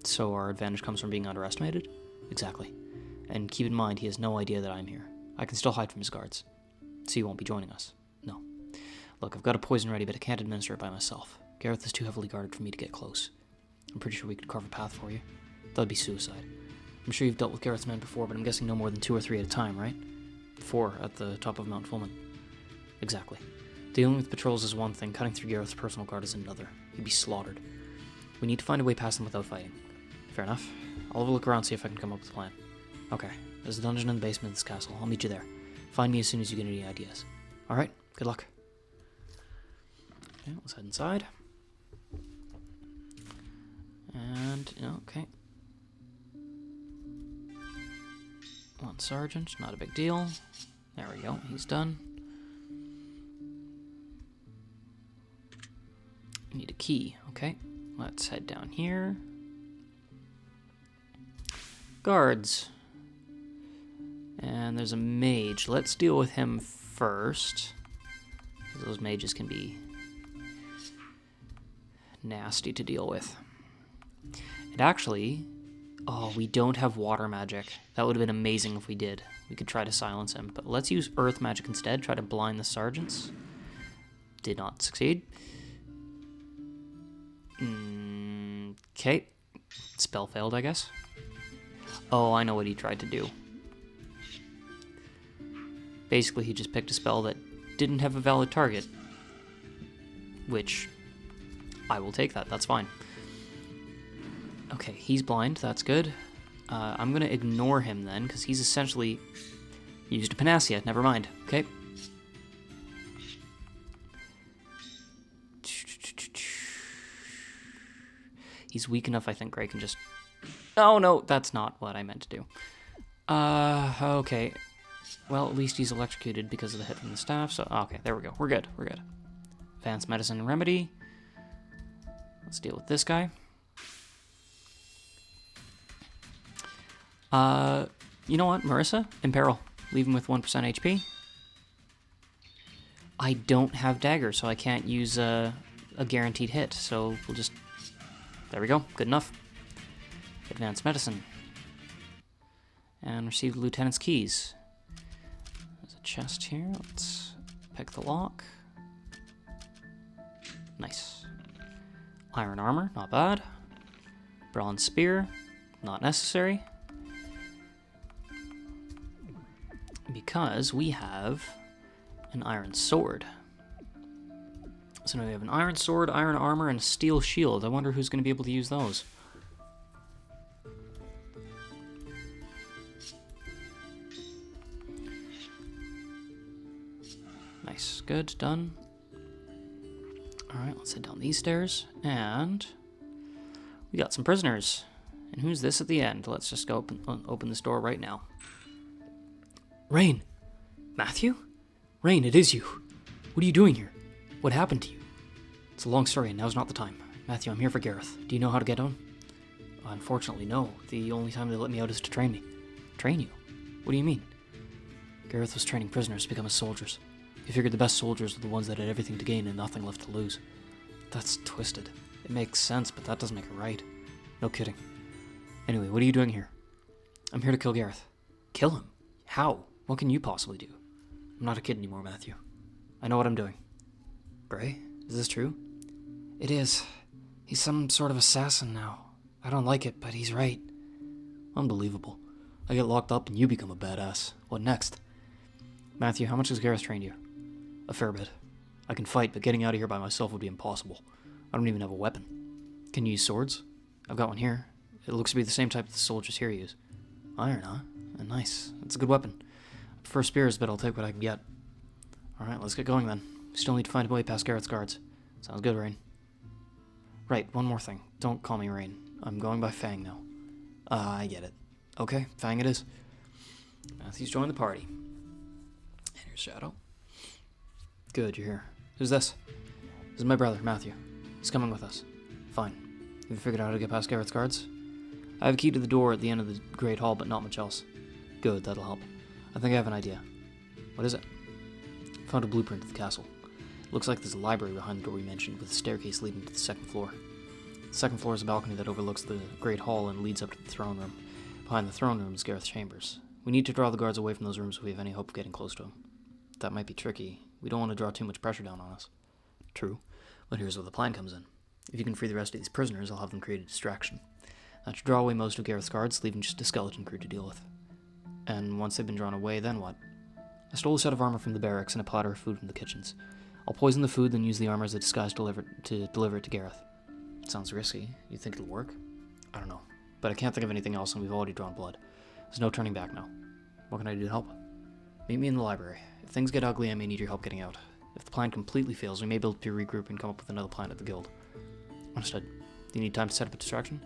So our advantage comes from being underestimated? Exactly. And keep in mind, he has no idea that I'm here. I can still hide from his guards. So you won't be joining us. No. Look, I've got a poison ready, but I can't administer it by myself. Gareth is too heavily guarded for me to get close. I'm pretty sure we could carve a path for you. That'd be suicide. I'm sure you've dealt with Gareth's men before, but I'm guessing no more than 2 or 3 at a time, right? 4 at the top of Mount Fulman. Exactly. Dealing with patrols is one thing, cutting through Gareth's personal guard is another. He'd be slaughtered. We need to find a way past them without fighting. Fair enough. I'll have a look around, see if I can come up with a plan. Okay, there's a dungeon in the basement of this castle. I'll meet you there. Find me as soon as you get any ideas. Alright, good luck. Okay, let's head inside. And, okay. 1 sergeant, not a big deal. There we go, he's done. Need a key, okay. Let's head down here. Guards. And there's a mage. Let's deal with him first. Those mages can be nasty to deal with. And actually, oh, we don't have water magic. That would have been amazing if we did. We could try to silence him. But let's use earth magic instead. Try to blind the sergeants. Did not succeed. Okay. Spell failed, I guess. Oh, I know what he tried to do. Basically, he just picked a spell that didn't have a valid target. Which, I will take that. That's fine. Okay, he's blind. That's good. I'm going to ignore him then, because he's essentially used a panacea. Never mind. Okay. He's weak enough, I think Gray can just... Oh, no, that's not what I meant to do. Okay. Well, at least he's electrocuted because of the hit from the staff, so... Okay, there we go. We're good. We're good. Advanced Medicine and Remedy. Let's deal with this guy. You know what, Marissa? Imperil. Leave him with 1% HP. I don't have dagger, so I can't use a guaranteed hit, so we'll just... There we go. Good enough. Advanced Medicine. And receive the lieutenant's keys. There's a chest here. Let's pick the lock. Nice. Iron armor, not bad. Bronze spear, not necessary. Because we have an iron sword. So now we have an iron sword, iron armor, and a steel shield. I wonder who's going to be able to use those. Nice, good, done. Alright, let's head down these stairs, and we got some prisoners. And who's this at the end? Let's just go open this door right now. Rain! Matthew? Rain, it is you. What are you doing here? What happened to you? It's a long story, and now's not the time. Matthew, I'm here for Gareth. Do you know how to get on? Unfortunately, no. The only time they let me out is to train me. Train you? What do you mean? Gareth was training prisoners to become his soldiers. He figured the best soldiers were the ones that had everything to gain and nothing left to lose. That's twisted. It makes sense, but that doesn't make it right. No kidding. Anyway, what are you doing here? I'm here to kill Gareth. Kill him? How? What can you possibly do? I'm not a kid anymore, Matthew. I know what I'm doing. Gray? Is this true? It is. He's some sort of assassin now. I don't like it, but he's right. Unbelievable. I get locked up and you become a badass. What next? Matthew, how much has Gareth trained you? A fair bit. I can fight, but getting out of here by myself would be impossible. I don't even have a weapon. Can you use swords? I've got one here. It looks to be the same type the soldiers here use. Iron, huh? Nice. That's a good weapon. I prefer spears, but I'll take what I can get. Alright, let's get going then. We still need to find a way past Gareth's guards. Sounds good, Rain. Right, one more thing. Don't call me Rain. I'm going by Fang now. I get it. Okay, Fang it is. Matthew's joined the party. And here's Shadow. Good, you're here. Who's this? This is my brother, Matthew. He's coming with us. Fine. Have you figured out how to get past Gareth's guards? I have a key to the door at the end of the Great Hall, but not much else. Good, that'll help. I think I have an idea. What is it? Found a blueprint of the castle. It looks like there's a library behind the door we mentioned, with a staircase leading to the second floor. The second floor is a balcony that overlooks the Great Hall and leads up to the throne room. Behind the throne room is Gareth's chambers. We need to draw the guards away from those rooms if we have any hope of getting close to him. That might be tricky. We don't want to draw too much pressure down on us. True. But here's where the plan comes in. If you can free the rest of these prisoners, I'll have them create a distraction. That should draw away most of Gareth's guards, leaving just a skeleton crew to deal with. And once they've been drawn away, then what? I stole a set of armor from the barracks and a platter of food from the kitchens. I'll poison the food, then use the armor as a disguise to deliver it to Gareth. Sounds risky. You think it'll work? I don't know. But I can't think of anything else, and we've already drawn blood. There's no turning back now. What can I do to help? Meet me in the library. If things get ugly, I may need your help getting out. If the plan completely fails, we may be able to regroup and come up with another plan at the guild. Understood. Do you need time to set up a distraction?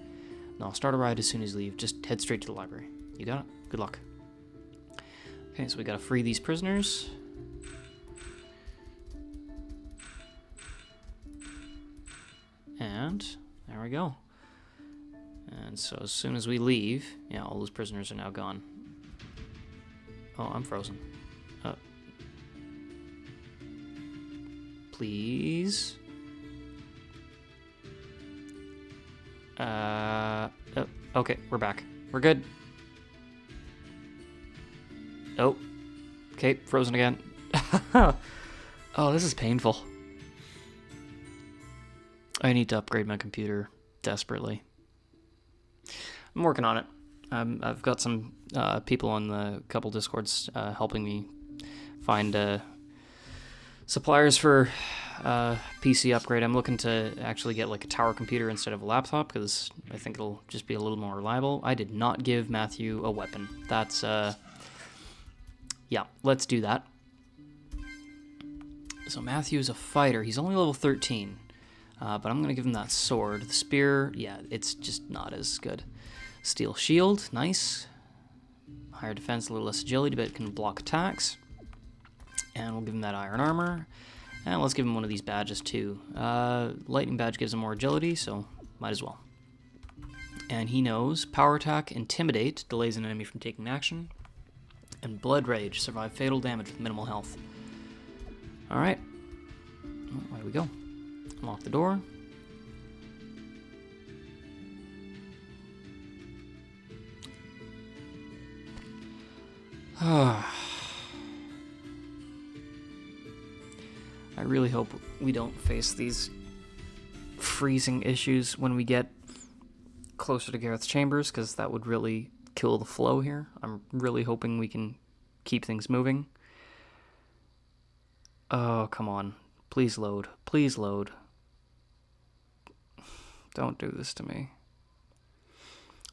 No, I'll start a ride as soon as you leave. Just head straight to the library. You got it? Good luck. Okay, so we gotta free these prisoners. And there we go. And so as soon as we leave, yeah, all those prisoners are now gone. Oh, I'm frozen. Please. Oh, okay, we're back. We're good. Oh. Okay, frozen again. Oh, this is painful. I need to upgrade my computer desperately. I'm working on it. I've got some people on the couple Discords helping me find suppliers for PC upgrade. I'm looking to actually get like a tower computer instead of a laptop because I think it'll just be a little more reliable. I did not give Matthew a weapon. That's yeah, let's do that. So Matthew's a fighter. He's only level 13, but I'm gonna give him that sword. The spear, yeah, it's just not as good. Steel shield, nice. Higher defense, a little less agility, but it can block attacks. And we'll give him that iron armor. And let's give him one of these badges too. Lightning badge gives him more agility, so might as well. And he knows Power Attack, Intimidate, delays an enemy from taking action. And Blood Rage, survive fatal damage with minimal health. Alright. Well, away we go. Unlock the door. I really hope we don't face these freezing issues when we get closer to Gareth's chambers, because that would really kill the flow here. I'm really hoping we can keep things moving. Oh, come on. Please load. Please load. Don't do this to me.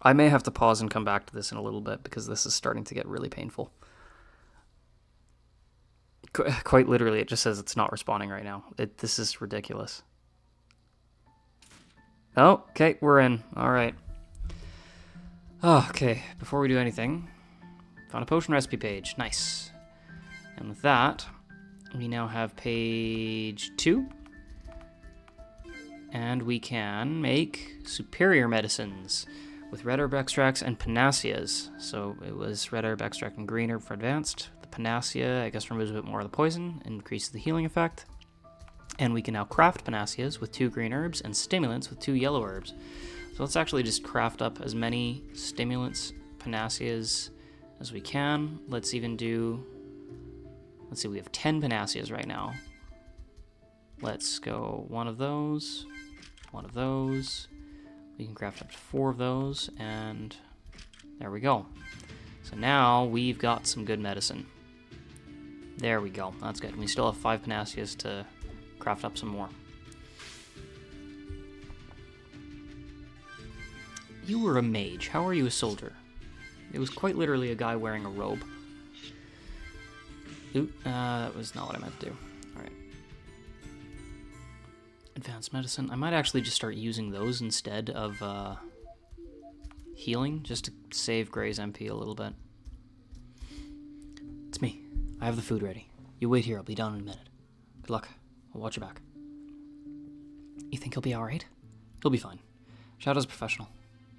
I may have to pause and come back to this in a little bit, because this is starting to get really painful. Quite literally, it just says it's not responding right now. This is ridiculous. Oh, okay, we're in. All right. Oh, okay, before we do anything, found a potion recipe page. Nice. And with that, we now have page 2. And we can make superior medicines with red herb extracts and panaceas. So it was red herb extract and green herb for advanced. The panacea, I guess, removes a bit more of the poison and increases the healing effect. And we can now craft panaceas with 2 green herbs and stimulants with 2 yellow herbs. So let's actually just craft up as many stimulants, panaceas as we can. Let's even do... Let's see, we have 10 panaceas right now. Let's go one of those, one of those. We can craft up to 4 of those, and there we go. So now we've got some good medicine. There we go. That's good. We still have 5 panaceas to craft up some more. You were a mage. How are you a soldier? It was quite literally a guy wearing a robe. Ooh, that was not what I meant to do. Alright. Advanced medicine. I might actually just start using those instead of healing, just to save Gray's MP a little bit. It's me. I have the food ready. You wait here, I'll be down in a minute. Good luck. I'll watch your back. You think he'll be alright? He'll be fine. Shadow's a professional.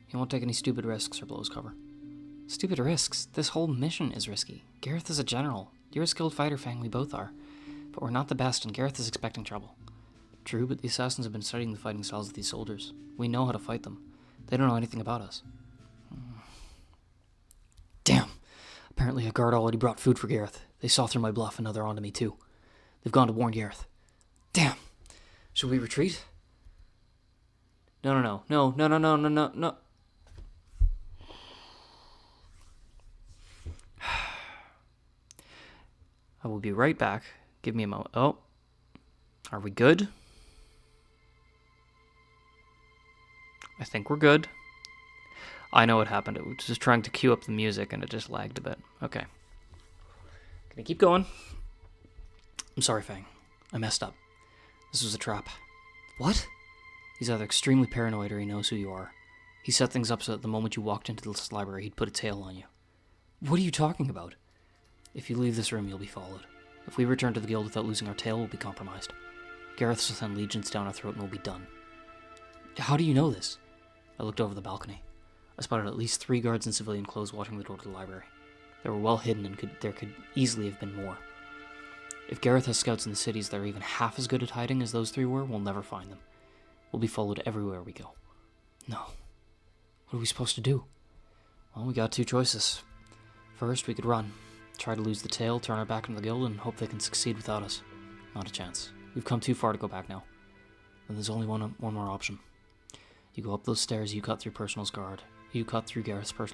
He won't take any stupid risks or blow his cover. Stupid risks? This whole mission is risky. Gareth is a general. You're a skilled fighter, Fang, we both are. But we're not the best, and Gareth is expecting trouble. True, but the assassins have been studying the fighting styles of these soldiers. We know how to fight them. They don't know anything about us. Damn! Apparently a guard already brought food for Gareth. They saw through my bluff, and now they're onto me too. They've gone to warn Gareth. Damn! Should we retreat? No. I will be right back. Give me a moment. Oh. Are we good? I think we're good. I know what happened. It was just trying to cue up the music and it just lagged a bit. Okay. Can I keep going? I'm sorry, Fang. I messed up. This was a trap. What? He's either extremely paranoid or he knows who you are. He set things up so that the moment you walked into this library, he'd put a tail on you. What are you talking about? If you leave this room, you'll be followed. If we return to the guild without losing our tail, we'll be compromised. Gareth will send legions down our throat and we'll be done. How do you know this? I looked over the balcony. I spotted at least 3 guards in civilian clothes watching the door to the library. They were well hidden and there could easily have been more. If Gareth has scouts in the cities that are even half as good at hiding as those 3 were, we'll never find them. We'll be followed everywhere we go. No. What are we supposed to do? Well, we got 2 choices. First, we could run. Try to lose the tail, turn our back on the guild, and hope they can succeed without us. Not a chance. We've come too far to go back now. Then there's only one more option. You go up those stairs, you cut through Gareth's personal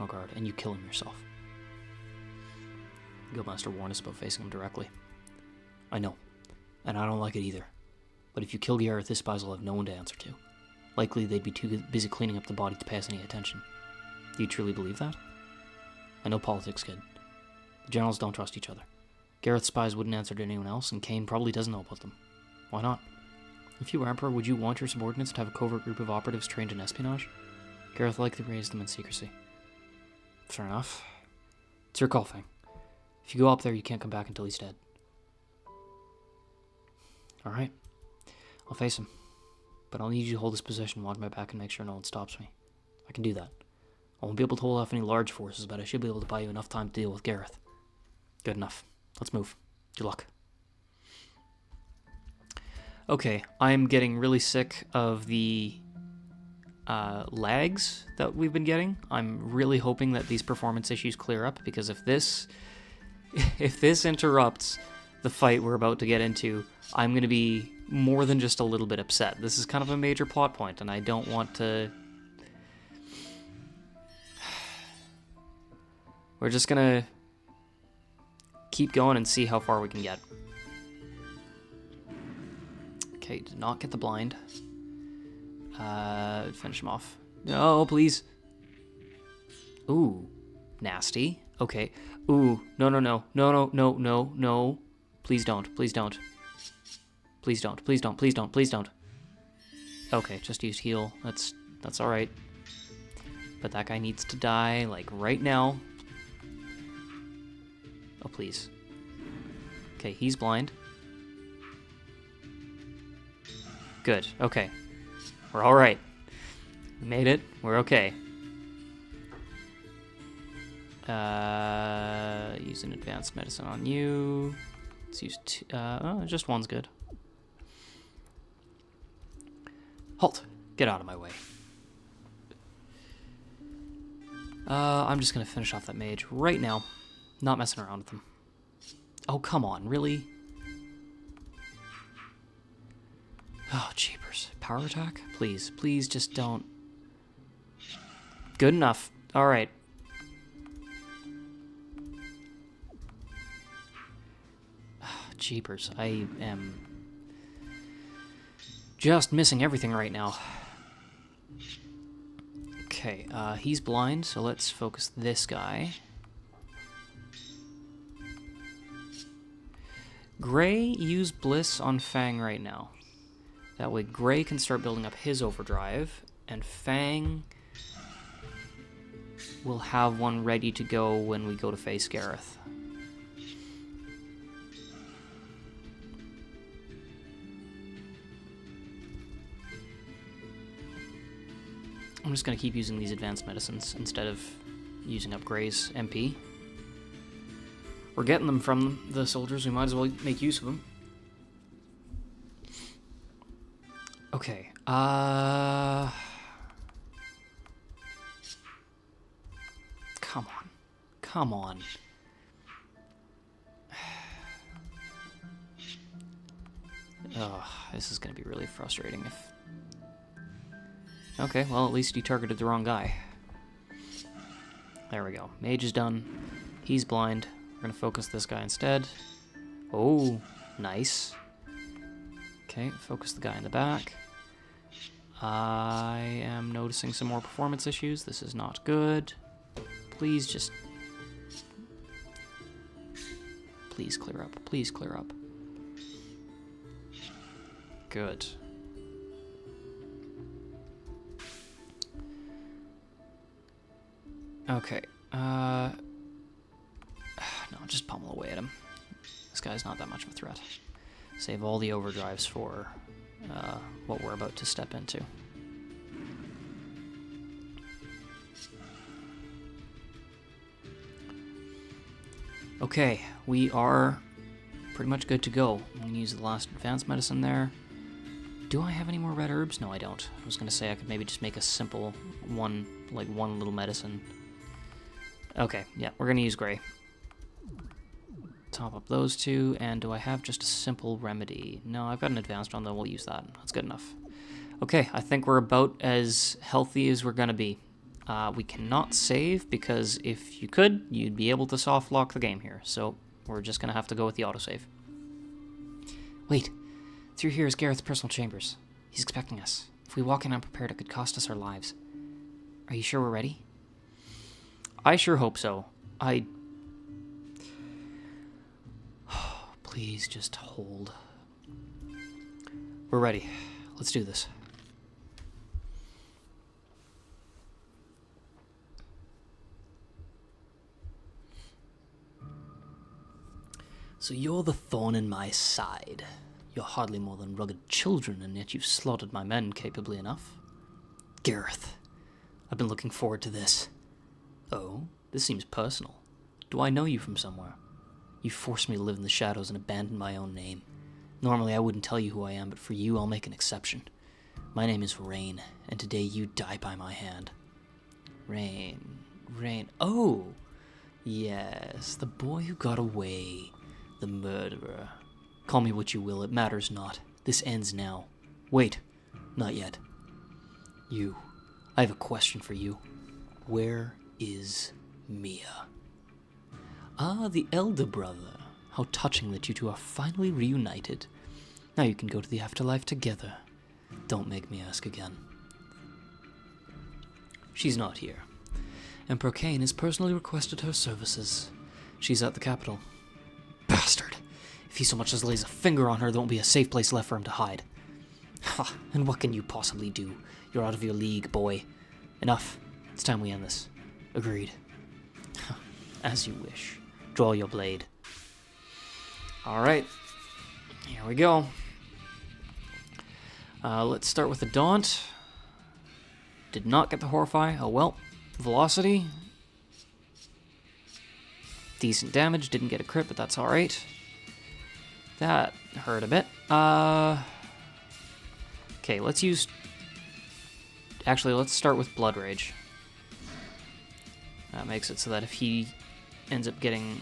guard, and you kill him yourself. The Guildmaster warned us about facing him directly. I know, and I don't like it either. But if you kill Gareth, his spies will have no one to answer to. Likely they'd be too busy cleaning up the body to pay us any attention. Do you truly believe that? I know politics, kid. The generals don't trust each other. Gareth's spies wouldn't answer to anyone else, and Cain probably doesn't know about them. Why not? If you were Emperor, would you want your subordinates to have a covert group of operatives trained in espionage? Gareth likely raised them in secrecy. Fair enough. It's your call, Fang. If you go up there, you can't come back until he's dead. Alright. I'll face him. But I'll need you to hold this position, watch my back, and make sure no one stops me. I can do that. I won't be able to hold off any large forces, but I should be able to buy you enough time to deal with Gareth. Good enough. Let's move. Good luck. Okay, I'm getting really sick of the lags that we've been getting. I'm really hoping that these performance issues clear up, because if this if this interrupts the fight we're about to get into, I'm going to be more than just a little bit upset. This is kind of a major plot point, and I don't want to... We're just going to keep going and see how far we can get. Okay, did not get the blind. Finish him off. No, please. Ooh, nasty. Okay. Ooh, no, no, no, no, no, no, no, no. Please don't, please don't. Please don't, please don't, please don't, please don't. Okay, just used heal. That's alright. But that guy needs to die, like, right now. Oh, please. Okay, he's blind. Good, okay. We're alright. We made it. We're okay. Use an advanced medicine on you. Let's use two, just one's good. Halt! Get out of my way. I'm just gonna finish off that mage right now. Not messing around with them. Oh, come on, really? Oh, jeepers. Power attack? Please, please just don't. Good enough. Alright. Oh, jeepers. I am just missing everything right now. Okay, he's blind, so let's focus this guy. Gray, use Bliss on Fang right now. That way Gray can start building up his overdrive, and Fang will have one ready to go when we go to face Gareth. I'm just going to keep using these advanced medicines instead of using up Gray's MP. We're getting them from the soldiers, we might as well make use of them. Okay, come on. Come on. Ugh, this is gonna be really frustrating if... Okay, well, at least you targeted the wrong guy. There we go. Mage is done. He's blind. We're gonna focus this guy instead. Oh, nice. Okay, focus the guy in the back. I am noticing some more performance issues. This is not good. Please just... Please clear up. Please clear up. Good. Okay. No, just pummel away at him. This guy's not that much of a threat. Save all the overdrives for what we're about to step into. Okay, we are pretty much good to go. I'm going to use the last advanced medicine there. Do I have any more red herbs? No, I don't. I was going to say I could maybe just make a simple one little medicine. Okay, yeah, we're going to use Gray. Top up those two, and do I have just a simple remedy? No, I've got an advanced one, though. We'll use that. That's good enough. Okay, I think we're about as healthy as we're going to be. We cannot save, because if you could, you'd be able to soft lock the game here. So we're just going to have to go with the autosave. Wait, through here is Gareth's personal chambers. He's expecting us. If we walk in unprepared, it could cost us our lives. Are you sure we're ready? I sure hope so. Please just hold. We're ready. Let's do this. So you're the thorn in my side. You're hardly more than rugged children, and yet you've slaughtered my men capably enough. Gareth, I've been looking forward to this. Oh, this seems personal. Do I know you from somewhere? You forced me to live in the shadows and abandon my own name. Normally I wouldn't tell you who I am, but for you I'll make an exception. My name is Rain, and today you die by my hand. Rain. Oh! Yes, the boy who got away. The murderer. Call me what you will, it matters not. This ends now. Wait, not yet. You, I have a question for you. Where is Mia? Ah, the elder brother. How touching that you two are finally reunited. Now you can go to the afterlife together. Don't make me ask again. She's not here. Emperor Cain has personally requested her services. She's at the capital. Bastard! If he so much as lays a finger on her, there won't be a safe place left for him to hide. Ha! And what can you possibly do? You're out of your league, boy. Enough. It's time we end this. Agreed. As you wish. Draw your blade. Alright. Here we go. Let's start with the Daunt. Did not get the Horrify. Oh well. Velocity. Decent damage. Didn't get a crit, but that's alright. That hurt a bit. Okay, let's use... Actually, let's start with Blood Rage. That makes it so that if he ends up getting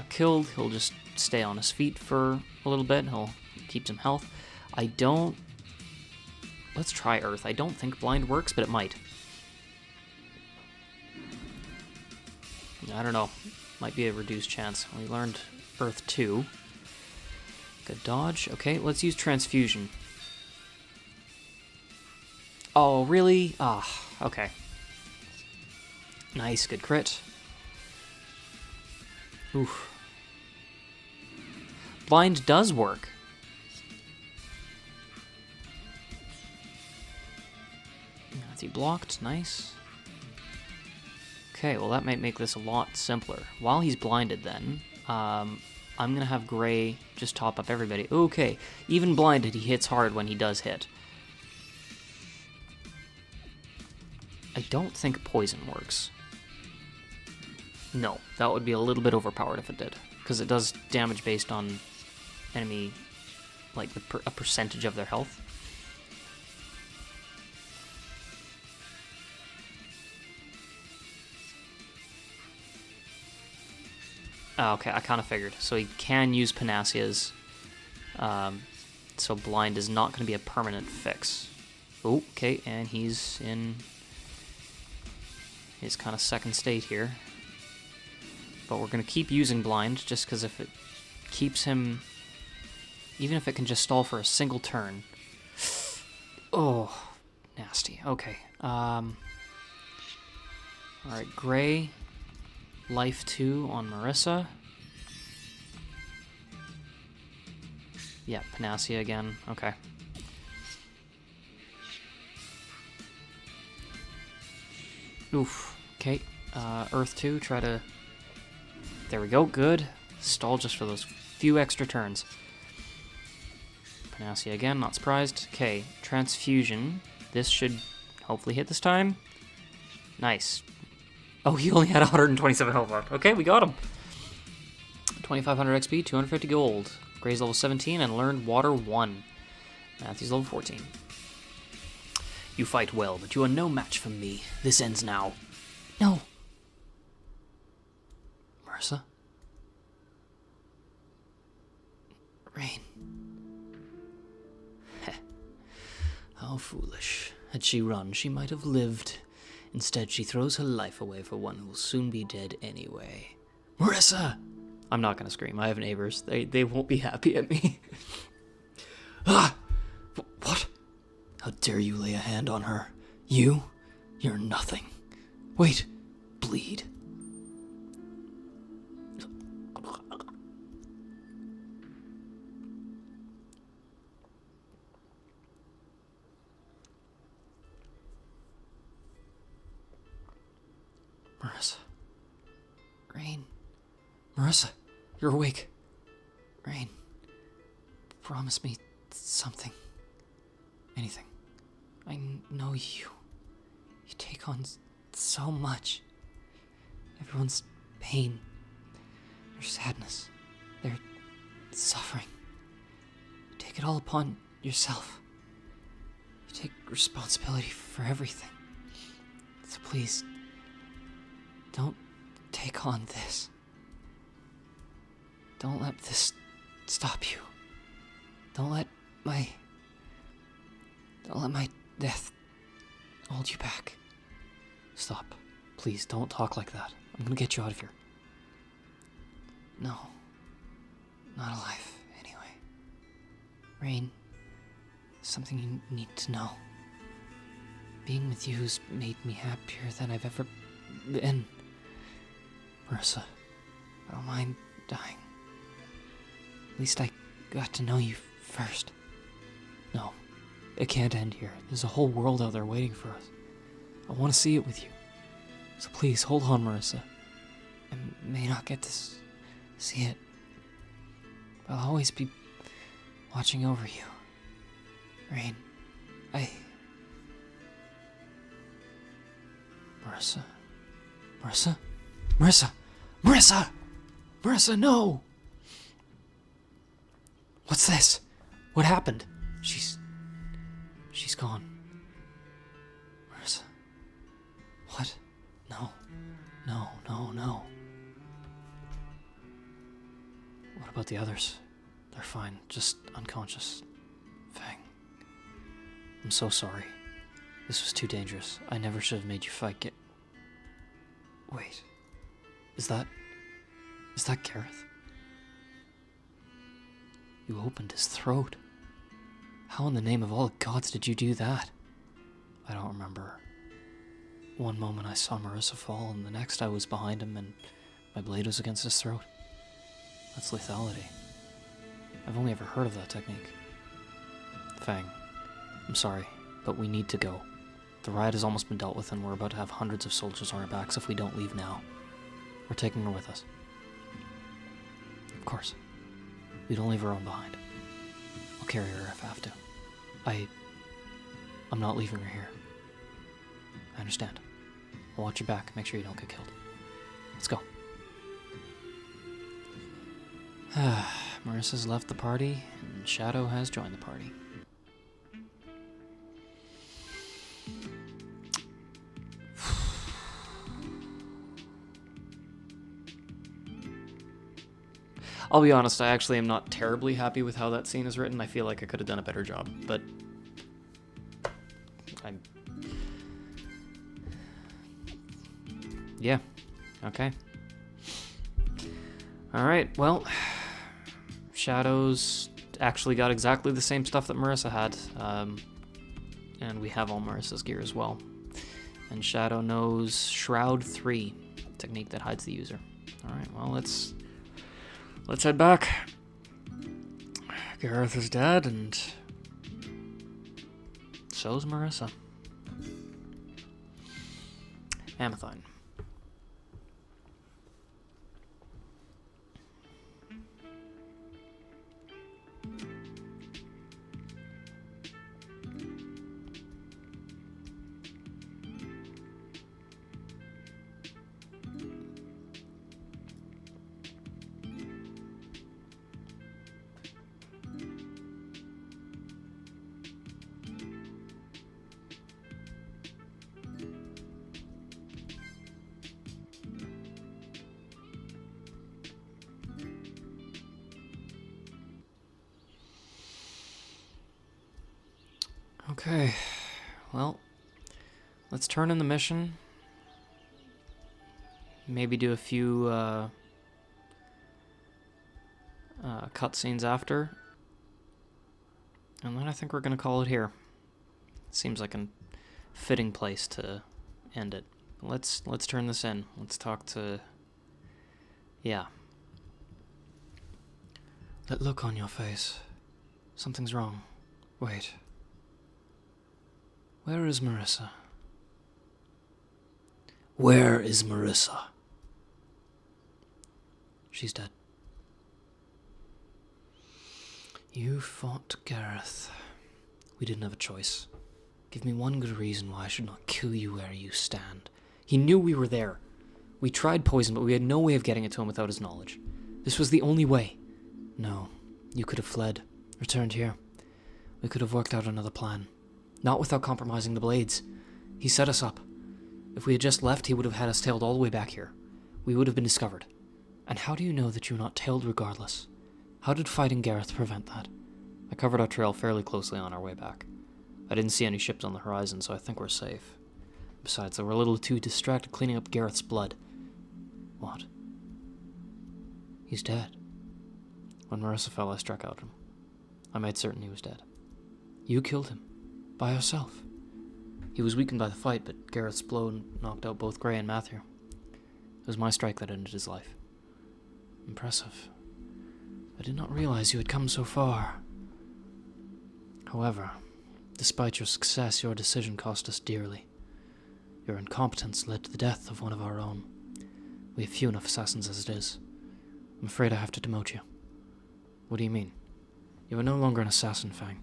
killed, he'll just stay on his feet for a little bit. He'll keep some health. I don't... Let's try Earth. I don't think Blind works, but it might. I don't know. Might be a reduced chance. We learned Earth 2. Good dodge. Okay, let's use Transfusion. Oh, really? Ah, okay. Nice, good crit. Oof. Blind does work. That's he blocked, nice. Okay, well that might make this a lot simpler. While he's blinded then, I'm gonna have Gray just top up everybody. Okay, even blinded, he hits hard when he does hit. I don't think poison works. No, that would be a little bit overpowered if it did, because it does damage based on enemy, like a percentage of their health. Oh, okay, I kind of figured. So he can use Panaceas, so blind is not going to be a permanent fix. Oh, okay, and he's in his kind of second state here. But we're going to keep using blind, just because if it keeps him... Even if it can just stall for a single turn. Oh, nasty. Okay. Alright, Gray. Life 2 on Marissa. Yeah, Panacea again. Okay. Oof. Okay. Earth 2, try to... There we go, good. Stall just for those few extra turns. Panacea again, not surprised. Okay, Transfusion. This should hopefully hit this time. Nice. Oh, he only had 127 health left. Okay, we got him. 2500 XP, 250 gold. Gray's level 17 and learned Water 1. Matthew's level 14. You fight well, but you are no match for me. This ends now. No. Marissa? Rain. Heh. How foolish. Had she run, she might have lived. Instead, she throws her life away for one who will soon be dead anyway. Marissa! I'm not gonna scream. I have neighbors. They won't be happy at me. Ah! What? How dare you lay a hand on her? You? You're nothing. Wait. Bleed. Marissa. Rain. Marissa, you're awake. Rain. Promise me something. Anything. I know you. You take on so much. Everyone's pain. Their sadness. Their suffering. You take it all upon yourself. You take responsibility for everything. So please, don't take on this. Don't let this stop you. Don't let my death hold you back. Stop. Please, don't talk like that. I'm gonna get you out of here. No. Not alive, anyway. Rain, something you need to know. Being with you has made me happier than I've ever been. Marissa, I don't mind dying. At least I got to know you first. No, it can't end here. There's a whole world out there waiting for us. I want to see it with you. So please, hold on, Marissa. I may not get to see it, but I'll always be watching over you. Rain, Marissa? Marissa? Marissa! Marissa! Marissa, no! What's this? What happened? She's gone. Marissa. What? No. No, no, no. What about the others? They're fine, just unconscious. Fang. I'm so sorry. This was too dangerous. I never should have made you fight. Wait. Is that Gareth? You opened his throat. How in the name of all the gods did you do that? I don't remember. One moment I saw Marissa fall, and the next I was behind him and my blade was against his throat. That's lethality. I've only ever heard of that technique. Fang, I'm sorry, but we need to go. The riot has almost been dealt with, and we're about to have hundreds of soldiers on our backs if we don't leave now. We're taking her with us. Of course. We don't leave her on behind. I'll carry her if I have to. I'm not leaving her here. I understand. I'll watch your back, make sure you don't get killed. Let's go. Marissa's left the party, and Shadow has joined the party. I'll be honest, I actually am not terribly happy with how that scene is written. I feel like I could have done a better job, but yeah, okay. Alright, well, Shadow's actually got exactly the same stuff that Marissa had, and we have all Marissa's gear as well. And Shadow knows Shroud 3, technique that hides the user. Alright, well, let's head back. Gareth is dead, and so's Marissa. Amathine. Okay, well, let's turn in the mission. Maybe do a few cutscenes after. And then I think we're going to call it here. Seems like a fitting place to end it. Let's turn this in. Let's talk to... Yeah. That look on your face. Something's wrong. Wait. Where is Marissa? Where is Marissa? She's dead. You fought Gareth. We didn't have a choice. Give me one good reason why I should not kill you where you stand. He knew we were there. We tried poison, but we had no way of getting it to him without his knowledge. This was the only way. No, you could have fled, returned here. We could have worked out another plan. Not without compromising the blades. He set us up. If we had just left, he would have had us tailed all the way back here. we would have been discovered. And how do you know that you were not tailed regardless? How did fighting Gareth prevent that? I covered our trail fairly closely on our way back. I didn't see any ships on the horizon, so I think we're safe. Besides, they were a little too distracted cleaning up Gareth's blood. What? He's dead. When Marissa fell, I struck out him. I made certain he was dead. You killed him. By yourself. He was weakened by the fight, but Gareth's blow knocked out both Gray and Matthew. It was my strike that ended his life. Impressive. I did not realize you had come so far. However, despite your success, your decision cost us dearly. Your incompetence led to the death of one of our own. We have few enough assassins as it is. I'm afraid I have to demote you. What do you mean? You are no longer an assassin, Fang.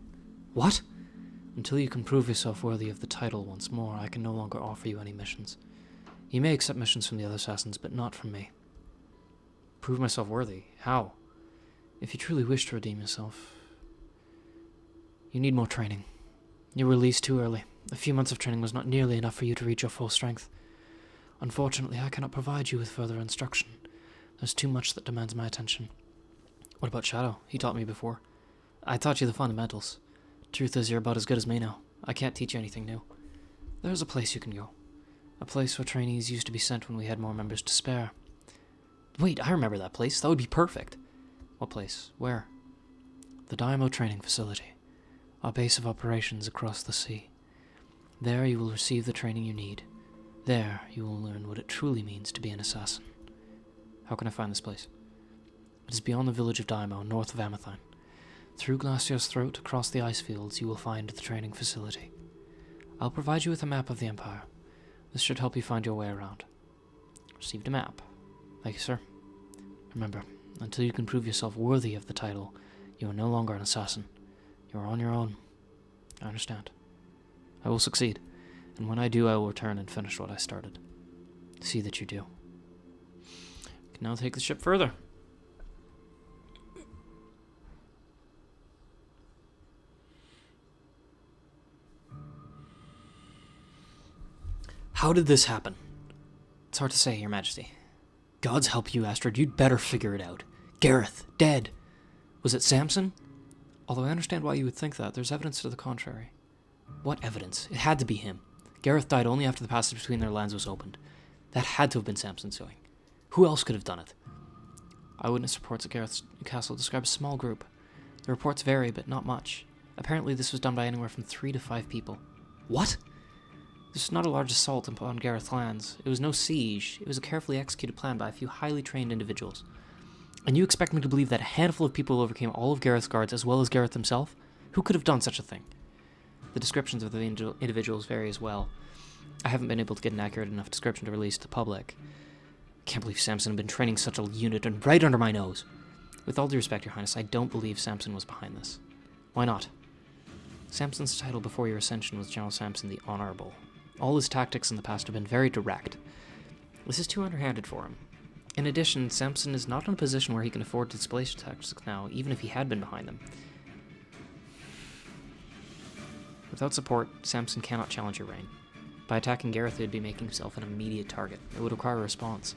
What? Until you can prove yourself worthy of the title once more, I can no longer offer you any missions. You may accept missions from the other assassins, but not from me. Prove myself worthy? How? If you truly wish to redeem yourself, you need more training. You were released too early. A few months of training was not nearly enough for you to reach your full strength. Unfortunately, I cannot provide you with further instruction. There's too much that demands my attention. What about Shadow? He taught me before. I taught you the fundamentals. Truth is, you're about as good as me now. I can't teach you anything new. There's a place you can go. A place where trainees used to be sent when we had more members to spare. Wait, I remember that place. That would be perfect. What place? Where? The Dynamo Training Facility. Our base of operations across the sea. There you will receive the training you need. There you will learn what it truly means to be an assassin. How can I find this place? It is beyond the village of Dynamo, north of Amathine. Through Glacier's Throat, across the ice fields, you will find the training facility. I'll provide you with a map of the Empire. This should help you find your way around. Received a map. Thank you, sir. Remember, until you can prove yourself worthy of the title, you are no longer an assassin. You are on your own. I understand. I will succeed, and when I do, I will return and finish what I started. See that you do. I can now take the ship further. How did this happen? It's hard to say, Your Majesty. Gods help you, Astrid. You'd better figure it out. Gareth, dead. Was it Samson? Although I understand why you would think that, there's evidence to the contrary. What evidence? It had to be him. Gareth died only after the passage between their lands was opened. That had to have been Samson's doing. Who else could have done it? Eyewitness reports at Gareth's castle describe a small group. The reports vary, but not much. Apparently this was done by anywhere from 3 to 5 people. What? This was not a large assault upon Gareth's lands. It was no siege. It was a carefully executed plan by a few highly trained individuals. And you expect me to believe that a handful of people overcame all of Gareth's guards as well as Gareth himself? Who could have done such a thing? The descriptions of the individuals vary as well. I haven't been able to get an accurate enough description to release to the public. I can't believe Samson had been training such a unit and right under my nose. With all due respect, Your Highness, I don't believe Samson was behind this. Why not? Samson's title before your ascension was General Samson the Honorable. All his tactics in the past have been very direct. This is too underhanded for him. In addition, Samson is not in a position where he can afford to display tactics now, even if he had been behind them. Without support, Samson cannot challenge your reign. By attacking Gareth, he would be making himself an immediate target. It would require a response.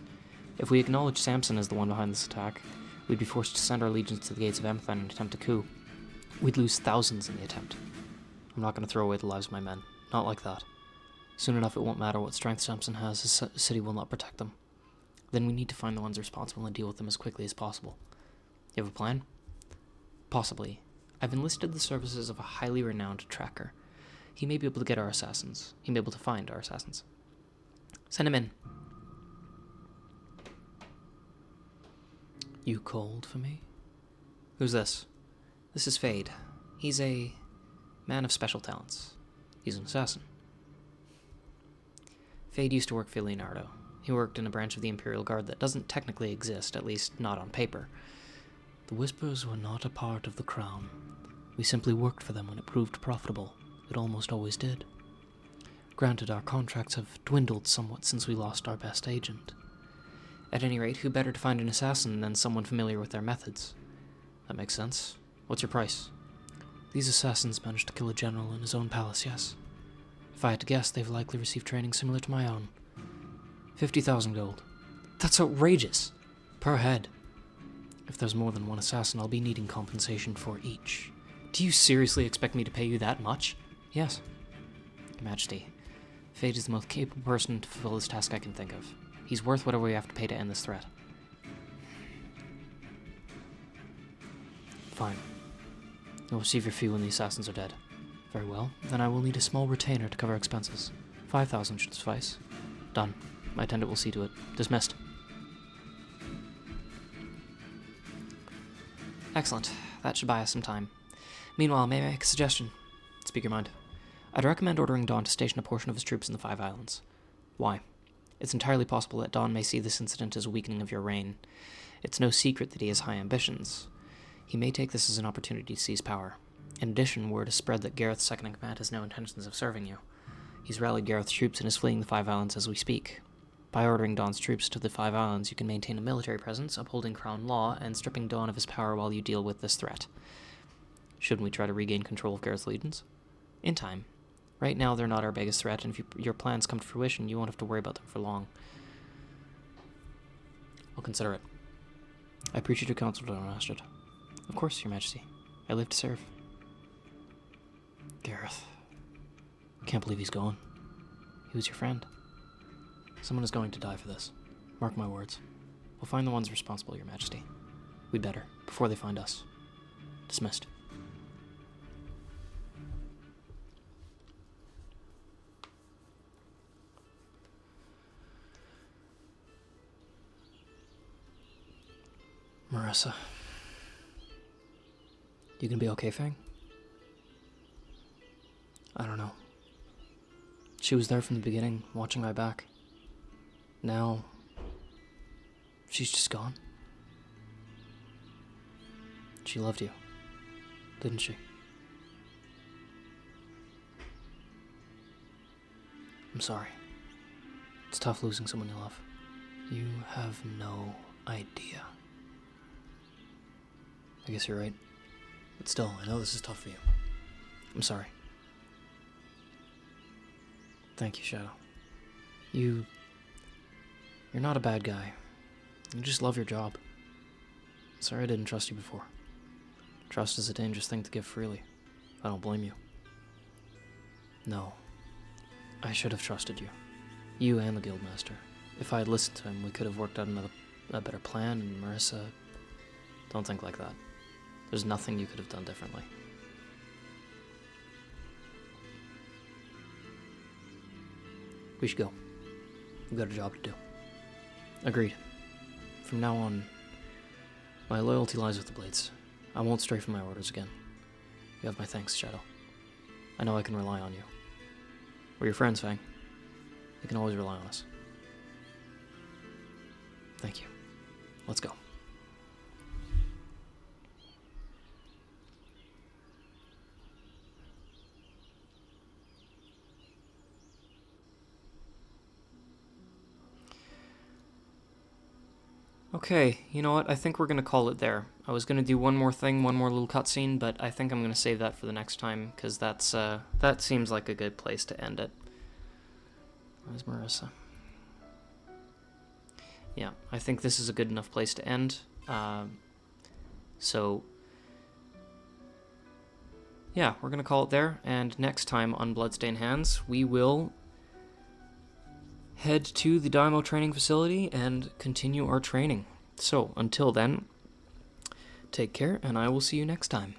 If we acknowledge Samson as the one behind this attack, we'd be forced to send our legions to the gates of Amathine and attempt a coup. We'd lose thousands in the attempt. I'm not going to throw away the lives of my men. Not like that. Soon enough, it won't matter what strength Samson has, his city will not protect them. Then we need to find the ones responsible and deal with them as quickly as possible. You have a plan? Possibly. I've enlisted the services of a highly renowned tracker. He may be able to get our assassins. He may be able to find our assassins. Send him in. You called for me? Who's this? This is Fade. He's a man of special talents. He's an assassin. Fade used to work for Leonardo. He worked in a branch of the Imperial Guard that doesn't technically exist, at least not on paper. The Whispers were not a part of the Crown. We simply worked for them when it proved profitable. It almost always did. Granted, our contracts have dwindled somewhat since we lost our best agent. At any rate, who better to find an assassin than someone familiar with their methods? That makes sense. What's your price? These assassins managed to kill a general in his own palace, yes. If I had to guess, they've likely received training similar to my own. 50,000 gold. That's outrageous. Per head. If there's more than one assassin, I'll be needing compensation for each. Do you seriously expect me to pay you that much? Yes. Your Majesty, Fate is the most capable person to fulfill this task I can think of. He's worth whatever we have to pay to end this threat. Fine. You'll receive your fee when the assassins are dead. Very well. Then I will need a small retainer to cover expenses. 5,000 should suffice. Done. My attendant will see to it. Dismissed. Excellent. That should buy us some time. Meanwhile, may I make a suggestion? Speak your mind. I'd recommend ordering Dawn to station a portion of his troops in the Five Islands. Why? It's entirely possible that Dawn may see this incident as a weakening of your reign. It's no secret that he has high ambitions. He may take this as an opportunity to seize power. In addition, word has spread that Gareth's second-in-command has no intentions of serving you. He's rallied Gareth's troops and is fleeing the Five Islands as we speak. By ordering Dawn's troops to the Five Islands, you can maintain a military presence, upholding crown law, and stripping Dawn of his power while you deal with this threat. Shouldn't we try to regain control of Gareth's legions? In time. Right now, they're not our biggest threat, and if your plans come to fruition, you won't have to worry about them for long. I'll consider it. I appreciate your counsel, Don Astrid. Of course, Your Majesty. I live to serve. Gareth. I can't believe he's gone. He was your friend. Someone is going to die for this. Mark my words. We'll find the ones responsible, Your Majesty. We'd better, before they find us. Dismissed. Marissa. You gonna be okay, Fang? I don't know. She was there from the beginning, watching my back. Now, she's just gone. She loved you, didn't she? I'm sorry. It's tough losing someone you love. You have no idea. I guess you're right. But still, I know this is tough for you. I'm sorry. Thank you, Shadow. You're not a bad guy. You just love your job. Sorry I didn't trust you before. Trust is a dangerous thing to give freely. I don't blame you. No. I should have trusted you. You and the Guildmaster. If I had listened to him, we could have worked out a better plan, and Marissa... Don't think like that. There's nothing you could have done differently. We should go. We've got a job to do. Agreed. From now on, my loyalty lies with the Blades. I won't stray from my orders again. You have my thanks, Shadow. I know I can rely on you. We're your friends, Fang. You can always rely on us. Thank you. Let's go. Okay, you know what? I think we're going to call it there. I was going to do one more thing, one more little cutscene, but I think I'm going to save that for the next time, because that seems like a good place to end it. Where's Marissa? Yeah, I think this is a good enough place to end. So, yeah, we're going to call it there, and next time on Bloodstained Hands, we will head to the Daimo training facility and continue our training. So, until then, take care, and I will see you next time.